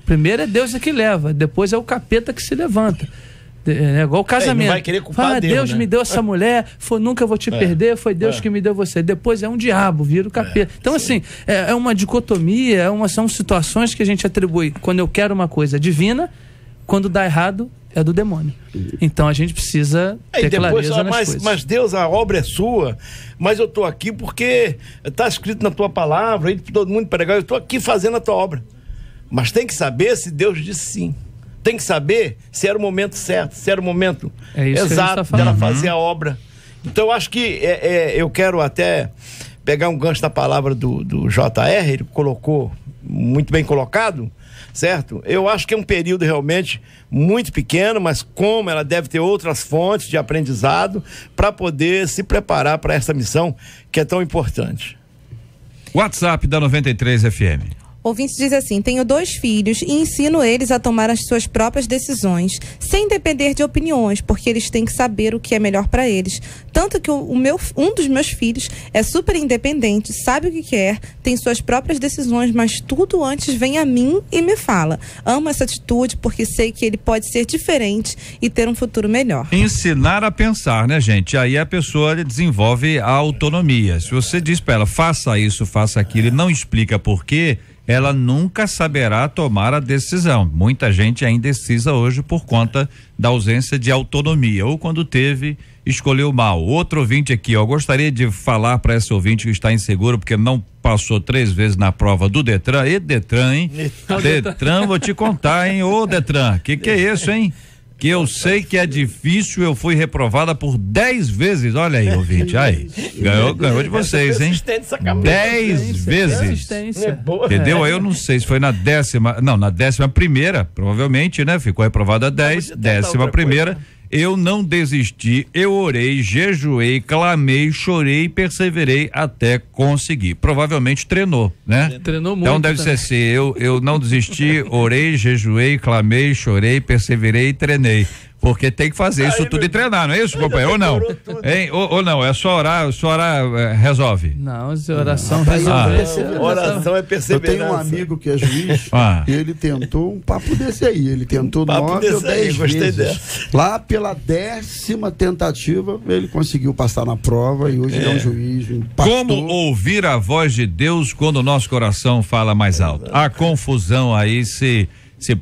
Primeiro é Deus que leva, depois é o capeta que se levanta. É igual o casamento. Não vai querer culpar Deus, né? me deu essa mulher, nunca vou te perder, foi Deus que me deu você. Depois é um diabo, vira o capeta. Então, assim, é uma dicotomia, são situações que a gente atribui. Quando eu quero uma coisa divina, quando dá errado, é do demônio. Então a gente precisa ter clareza nas coisas. Mas Deus, a obra é sua, mas eu estou aqui porque está escrito na tua palavra, aí todo mundo pregar, eu estou aqui fazendo a tua obra. Mas tem que saber se Deus disse sim. Tem que saber se era o momento certo, se era o momento exato dela fazer a obra. Então eu acho que eu quero até pegar um gancho da palavra do JR, ele colocou muito bem colocado, certo? Eu acho que é um período realmente muito pequeno, mas como ela deve ter outras fontes de aprendizado para poder se preparar para essa missão que é tão importante. WhatsApp da 93 FM. Ouvinte diz assim: tenho 2 filhos e ensino eles a tomar as suas próprias decisões, sem depender de opiniões, porque eles têm que saber o que é melhor para eles. Tanto que um dos meus filhos é super independente, sabe o que quer, tem suas próprias decisões, mas tudo antes vem a mim e me fala. Amo essa atitude porque sei que ele pode ser diferente e ter um futuro melhor. Ensinar a pensar, né, gente? Aí a pessoa desenvolve a autonomia. Se você diz para ela, faça isso, faça aquilo, e não explica por quê, ela nunca saberá tomar a decisão. Muita gente é indecisa hoje por conta da ausência de autonomia, ou quando teve, escolheu mal. Outro ouvinte aqui, gostaria de falar para esse ouvinte que está inseguro porque não passou 3 vezes na prova do Detran. E Detran, hein? Detran, vou te contar, hein? Ô Detran, que é isso, hein? Que eu sei que é difícil, eu fui reprovada por 10 vezes, olha aí, ouvinte, aí, ganhou de vocês, hein? 10 vezes, entendeu? Aí eu não sei se foi na 11ª, provavelmente, né? Ficou reprovada 10, 11ª, eu não desisti, eu orei, jejuei, clamei, chorei, perseverei até conseguir. Provavelmente treinou, né? Treinou muito. Então deve ser assim, eu não desisti, orei, jejuei, clamei, chorei, perseverei e treinei. Porque tem que fazer isso tudo e treinar, não é isso, companheiro? Ou não? Hein? Ou não, é só orar resolve. Não, oração resolve. Oração é perseverança. Eu tenho um amigo que é juiz e ele tentou um papo desse aí, ele tentou 9 ou 10 vezes. Lá pela 10ª tentativa, ele conseguiu passar na prova e hoje ele é um juiz, um pastor. Como ouvir a voz de Deus quando o nosso coração fala mais alto? A confusão aí se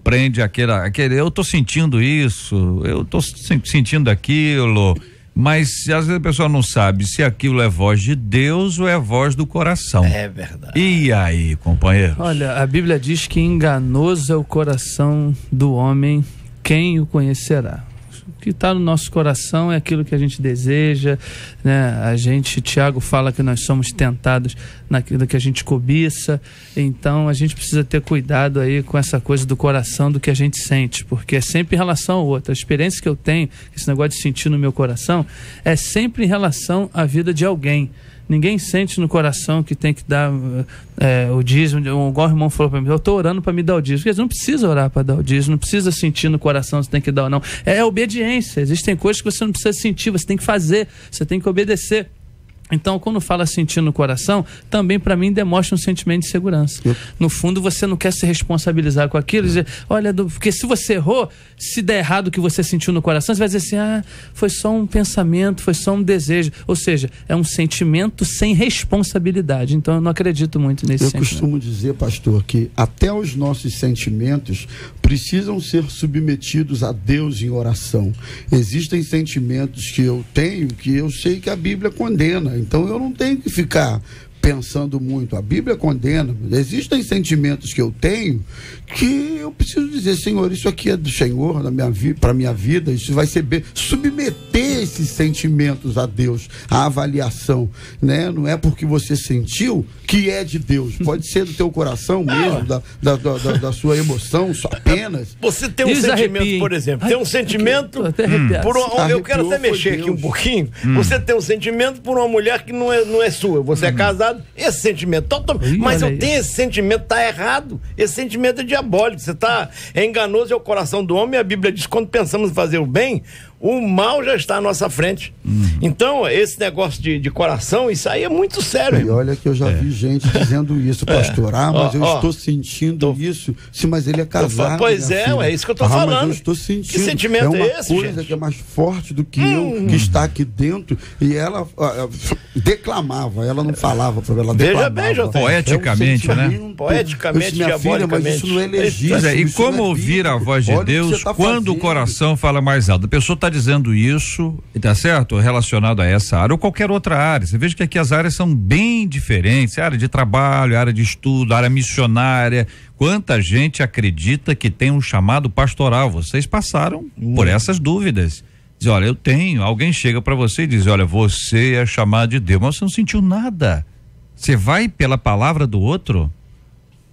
prende aquele, eu tô sentindo isso, eu tô sentindo aquilo, mas às vezes a pessoa não sabe se aquilo é voz de Deus ou é voz do coração. É verdade. E aí, companheiro? Olha, a Bíblia diz que enganoso é o coração do homem, quem o conhecerá? O que está no nosso coração é aquilo que a gente deseja, né? Tiago fala que nós somos tentados naquilo que a gente cobiça, então a gente precisa ter cuidado aí com essa coisa do coração, do que a gente sente, porque é sempre em relação ao outro. A experiência que eu tenho, esse negócio de sentir no meu coração, é sempre em relação à vida de alguém. Ninguém sente no coração que tem que dar o dízimo, igual o irmão falou para mim, eu estou orando para me dar o dízimo. Porque não precisa orar para dar o dízimo, não precisa sentir no coração se tem que dar ou não. É obediência, existem coisas que você não precisa sentir, você tem que fazer, você tem que obedecer. Então, quando fala sentir no coração, também para mim demonstra um sentimento de segurança. No fundo, você não quer se responsabilizar com aquilo, dizer, olha, porque se você errou, se der errado o que você sentiu no coração, você vai dizer assim, foi só um pensamento, foi só um desejo. Ou seja, é um sentimento sem responsabilidade. Então, eu não acredito muito nesse sentimento. Eu costumo dizer, pastor, que até os nossos sentimentos precisam ser submetidos a Deus em oração. Existem sentimentos que eu tenho que eu sei que a Bíblia condena. Então eu não tenho que ficar pensando muito. A Bíblia condena. Existem sentimentos que eu tenho que eu preciso dizer, Senhor, isso aqui é do Senhor para minha vida, isso vai ser bem. Submeter esses sentimentos a Deus, a avaliação, né? Não é porque você sentiu que é de Deus. Pode ser do teu coração mesmo, da sua emoção, só apenas. Você tem um sentimento, por exemplo, tem um sentimento eu quero até mexer aqui um pouquinho. Você tem um sentimento por uma mulher que não é sua. Você é casado, esse sentimento mas eu tenho esse sentimento, tá errado. Esse sentimento é diabólico. Você é enganoso, é o coração do homem. A Bíblia diz que quando pensamos em fazer o bem, o mal já está à nossa frente. Então, esse negócio de coração, isso aí é muito sério. E olha que eu já vi gente dizendo isso, pastor. Mas eu estou sentindo isso. Sim, mas ele é casado. Pois é isso que eu estou falando. Mas eu estou sentindo. Que sentimento é esse, coisa gente? Que é mais forte do que eu, que está aqui dentro. E ela declamava, ela não falava para ela declamava. Veja bem, poeticamente, né? Poeticamente, minha filha, mas isso não é legítimo. E como ouvir a voz de Deus quando o coração fala mais alto? A pessoa está dizendo isso, tá certo? Relacionado a essa área ou qualquer outra área. Você veja que aqui as áreas são bem diferentes. Área de trabalho, área de estudo, área missionária. Quanta gente acredita que tem um chamado pastoral? Vocês passaram por essas dúvidas. Diz, olha, eu tenho. Alguém chega para você e diz, olha, você é chamado de Deus, mas você não sentiu nada. Você vai pela palavra do outro?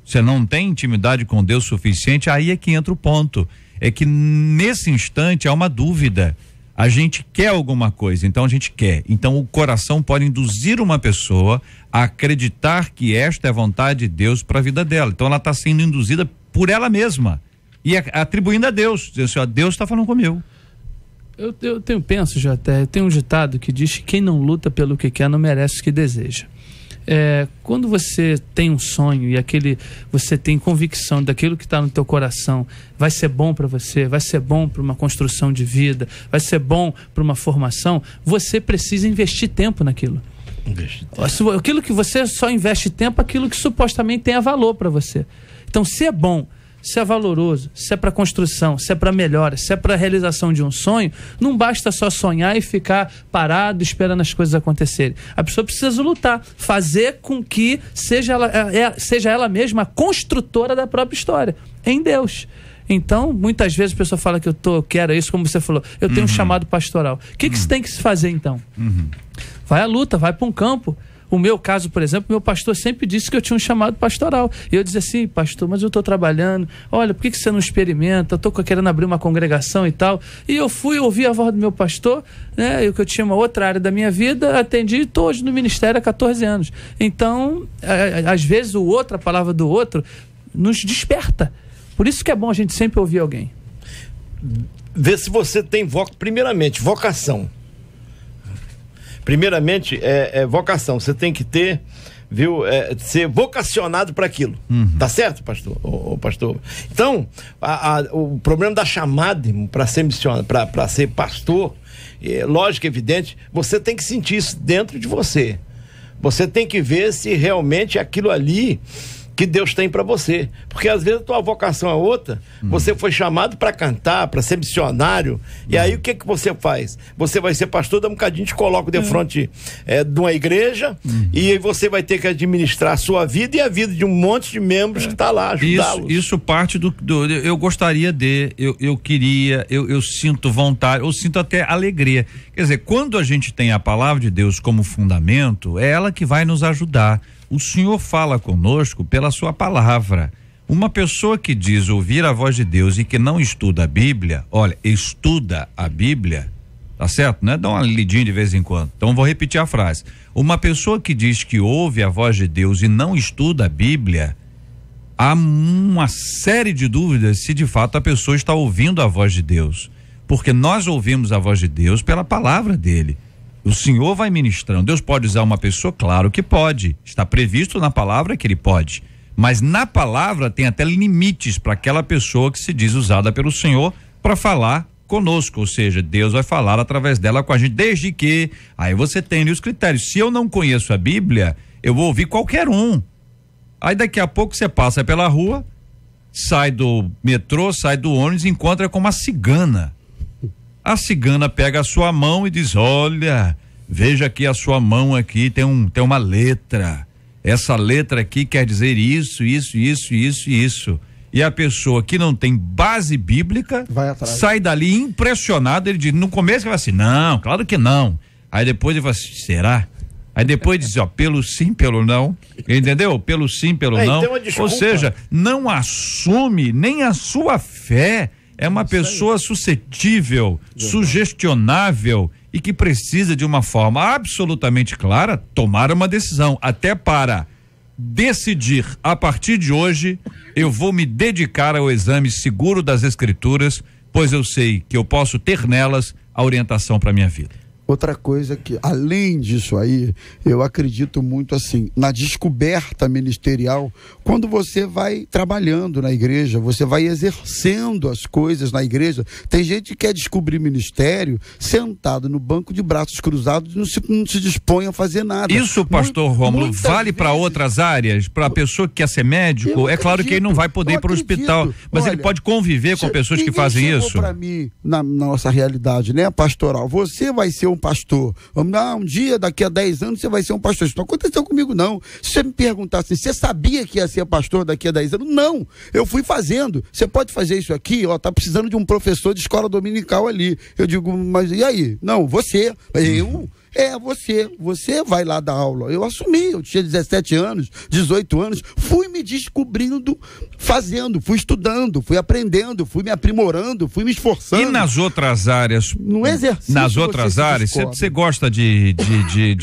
Você não tem intimidade com Deus suficiente? Aí é que entra o ponto. É que nesse instante há uma dúvida. A gente quer alguma coisa, então a gente quer. Então o coração pode induzir uma pessoa a acreditar que esta é a vontade de Deus para a vida dela. Então ela está sendo induzida por ela mesma e atribuindo a Deus. Dizendo assim, ó, Deus está falando comigo. Eu tenho um ditado que diz que quem não luta pelo que quer não merece o que deseja. Quando você tem um sonho e você tem convicção daquilo que está no teu coração vai ser bom para você, vai ser bom para uma construção de vida, vai ser bom para uma formação, você precisa investir tempo naquilo. Aquilo que você só investe tempo, aquilo que supostamente tem valor para você. Então, se é bom, se é valoroso, se é para construção, se é para melhora, se é para realização de um sonho, não basta só sonhar e ficar parado esperando as coisas acontecerem. A pessoa precisa lutar, fazer com que seja ela mesma a construtora da própria história, em Deus. Então, muitas vezes a pessoa fala que eu quero isso, como você falou, eu tenho um chamado pastoral. O que você tem que se fazer então? Vai à luta, vai para um campo. O meu caso, por exemplo, meu pastor sempre disse que eu tinha um chamado pastoral. E eu dizia assim, pastor, mas eu estou trabalhando, olha, por que você não experimenta? Eu estou querendo abrir uma congregação e tal. E eu fui ouvir a voz do meu pastor, né? Eu tinha uma outra área da minha vida, atendi e estou hoje no ministério há 14 anos. Então, às vezes a palavra do outro, nos desperta. Por isso que é bom a gente sempre ouvir alguém. Vê se você tem primeiramente, vocação. Primeiramente, vocação. Você tem que ter, ser vocacionado para aquilo. Tá certo, pastor? Pastor? Então, o problema da chamada para ser missionário, para ser pastor, lógico, evidente, você tem que sentir isso dentro de você. Você tem que ver se realmente aquilo ali que Deus tem para você, porque às vezes a tua vocação é outra. Você foi chamado para cantar, para ser missionário, e aí o que você faz? Você vai ser pastor, dá um bocadinho, te coloca de frente de uma igreja, e aí você vai ter que administrar a sua vida e a vida de um monte de membros que está lá, ajudá-los. Isso parte do eu gostaria eu queria, eu sinto vontade, eu sinto até alegria. Quer dizer, quando a gente tem a palavra de Deus como fundamento, é ela que vai nos ajudar. O Senhor fala conosco pela sua palavra. Uma pessoa que diz ouvir a voz de Deus e que não estuda a Bíblia, olha, estuda a Bíblia, tá certo, né? Dá uma lidinha de vez em quando. Então vou repetir a frase. Uma pessoa que diz que ouve a voz de Deus e não estuda a Bíblia, há uma série de dúvidas se de fato a pessoa está ouvindo a voz de Deus. Porque nós ouvimos a voz de Deus pela palavra dele. O Senhor vai ministrando. Deus pode usar uma pessoa? Claro que pode. Está previsto na palavra que ele pode. Mas na palavra tem até limites para aquela pessoa que se diz usada pelo Senhor para falar conosco. Ou seja, Deus vai falar através dela com a gente, desde que aí você tem os critérios. Se eu não conheço a Bíblia, eu vou ouvir qualquer um. Aí daqui a pouco você passa pela rua, sai do metrô, sai do ônibus e encontra com uma cigana. A cigana pega a sua mão e diz, olha, veja aqui a sua mão aqui, tem uma letra. essa letra aqui quer dizer isso. E a pessoa que não tem base bíblica sai dali impressionado. Ele diz, no começo ele fala assim, não, claro que não. Aí depois ele fala assim, será? Aí depois diz, ó, pelo sim, pelo não, entendeu? Pelo sim, pelo não. Ou seja, não assume nem a sua fé. É uma pessoa suscetível, sugestionável e que precisa de uma forma absolutamente clara tomar uma decisão, até para decidir, a partir de hoje eu vou me dedicar ao exame seguro das Escrituras, pois eu sei que eu posso ter nelas a orientação para minha vida. Outra coisa que, além disso aí, eu acredito muito assim, na descoberta ministerial, quando você vai trabalhando na igreja, você vai exercendo as coisas na igreja. Tem gente que quer descobrir ministério sentado no banco de braços cruzados e não se dispõe a fazer nada. Isso, pastor Rômulo, vale para outras áreas? Para a pessoa que quer ser médico? É claro que ele não vai poder ir para o hospital, mas ele pode conviver com pessoas que fazem isso. Para mim, na nossa realidade, né, pastoral, você vai ser um pastor. Um dia, daqui a 10 anos, você vai ser um pastor. Isso não aconteceu comigo, não. Se você me perguntasse, você sabia que ia ser pastor daqui a 10 anos? Não. Eu fui fazendo. Você pode fazer isso aqui? Ó, tá precisando de um professor de escola dominical ali. Eu digo, mas e aí? Não, você. Você vai lá dar aula. Eu assumi, eu tinha 17 anos, 18 anos, fui me descobrindo, fazendo, fui estudando, fui aprendendo, fui me aprimorando, fui me esforçando. E nas outras áreas? No exercício. Nas outras áreas, você gosta de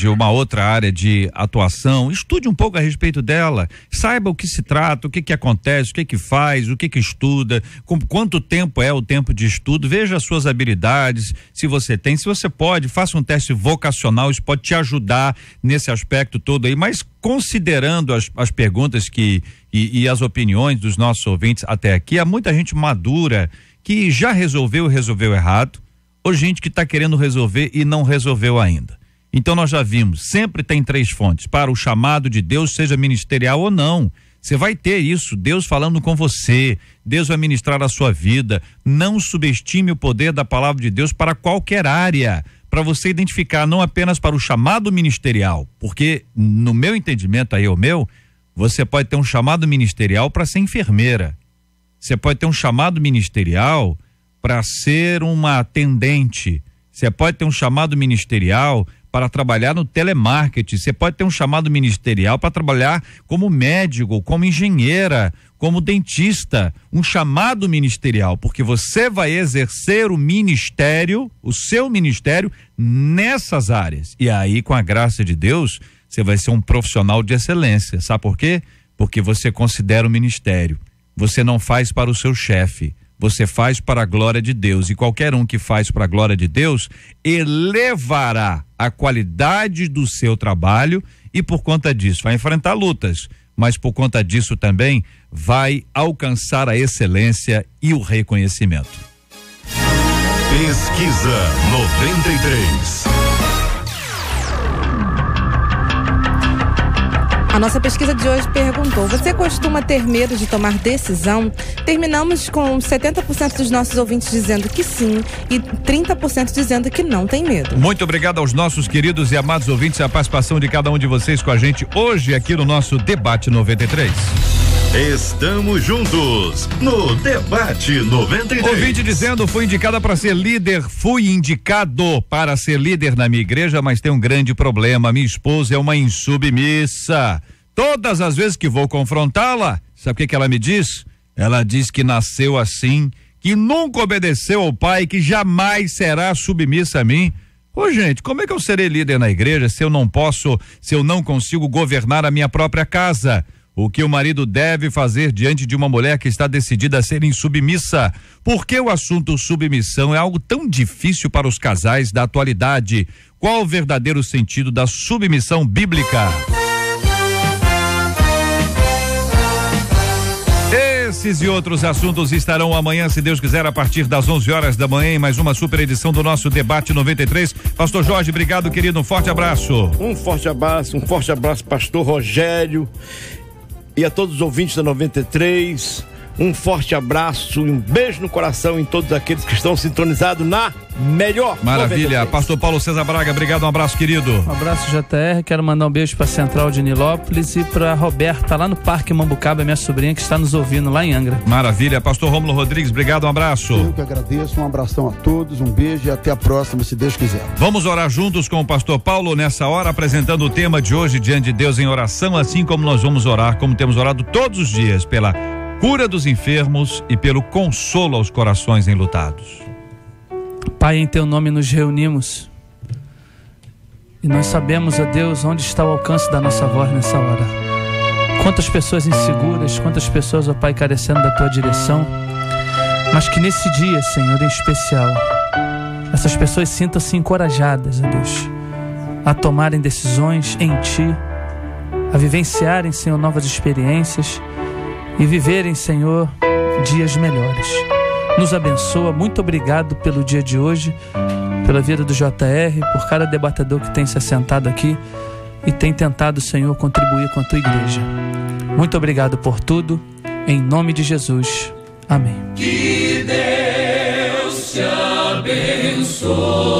uma outra área de atuação? Estude um pouco a respeito dela, saiba o que se trata, o que acontece, o que faz, o que estuda, com quanto tempo é o tempo de estudo, veja as suas habilidades, se você tem, se você pode, faça um teste vocacional. Isso pode te ajudar nesse aspecto todo aí, mas considerando as perguntas e as opiniões dos nossos ouvintes até aqui, há muita gente madura que já resolveu errado, ou gente que está querendo resolver e não resolveu ainda. Então nós já vimos, sempre tem 3 fontes, para o chamado de Deus, seja ministerial ou não. Você vai ter isso, Deus falando com você, Deus vai ministrar a sua vida. Não subestime o poder da palavra de Deus para qualquer área, para você identificar, não apenas para o chamado ministerial, porque no meu entendimento aí, você pode ter um chamado ministerial para ser enfermeira, você pode ter um chamado ministerial para ser uma atendente, você pode ter um chamado ministerial para trabalhar no telemarketing, você pode ter um chamado ministerial para trabalhar como médico, como engenheira, como dentista, um chamado ministerial, porque você vai exercer o ministério, o seu ministério nessas áreas. E aí, com a graça de Deus, você vai ser um profissional de excelência. Sabe por quê? Porque você considera o ministério. Você não faz para o seu chefe, você faz para a glória de Deus. E qualquer um que faz para a glória de Deus elevará a qualidade do seu trabalho e por conta disso vai enfrentar lutas, mas por conta disso também vai alcançar a excelência e o reconhecimento. Pesquisa 93. A nossa pesquisa de hoje perguntou: você costuma ter medo de tomar decisão? Terminamos com 70% dos nossos ouvintes dizendo que sim e 30% dizendo que não tem medo. Muito obrigado aos nossos queridos e amados ouvintes, a participação de cada um de vocês com a gente hoje aqui no nosso Debate 93. Estamos juntos no Debate 93. Ouvinte dizendo, fui indicado para ser líder na minha igreja, mas tem um grande problema, minha esposa é uma insubmissa. Todas as vezes que vou confrontá-la, sabe o que ela me diz? Ela diz que nasceu assim, que nunca obedeceu ao pai, que jamais será submissa a mim. Ô gente, como é que eu serei líder na igreja se eu não consigo governar a minha própria casa? O que o marido deve fazer diante de uma mulher que está decidida a ser insubmissa? Por que o assunto submissão é algo tão difícil para os casais da atualidade? Qual o verdadeiro sentido da submissão bíblica? Esses e outros assuntos estarão amanhã, se Deus quiser, a partir das 11 horas da manhã, em mais uma super edição do nosso Debate 93. Pastor Jorge, obrigado, querido, um forte abraço. Um forte abraço, pastor Rogério, e a todos os ouvintes da 93, Um forte abraço e um beijo no coração em todos aqueles que estão sintonizados na melhor. Maravilha. 93. Pastor Paulo César Braga, obrigado, um abraço, querido. Um abraço, JR. Quero mandar um beijo para Central de Nilópolis e para Roberta, lá no Parque Mambucaba, minha sobrinha, que está nos ouvindo lá em Angra. Maravilha. Pastor Rômulo Rodrigues, obrigado, um abraço. Eu que agradeço, um abração a todos, um beijo e até a próxima, se Deus quiser. Vamos orar juntos com o pastor Paulo nessa hora, apresentando o tema de hoje diante de Deus em oração, assim como nós vamos orar, como temos orado todos os dias, pela cura dos enfermos e pelo consolo aos corações enlutados. Pai, em teu nome nos reunimos e nós sabemos, ó Deus, onde está o alcance da nossa voz nessa hora. Quantas pessoas inseguras, quantas pessoas, ó Pai, carecendo da tua direção, mas que nesse dia, Senhor, em especial, essas pessoas sintam-se encorajadas, ó Deus, a tomarem decisões em Ti, a vivenciarem, Senhor, novas experiências e viverem, Senhor, dias melhores. Nos abençoa, muito obrigado pelo dia de hoje, pela vida do JR, por cada debatedor que tem se assentado aqui e tem tentado, Senhor, contribuir com a tua igreja. Muito obrigado por tudo, em nome de Jesus. Amém. Que Deus te abençoe.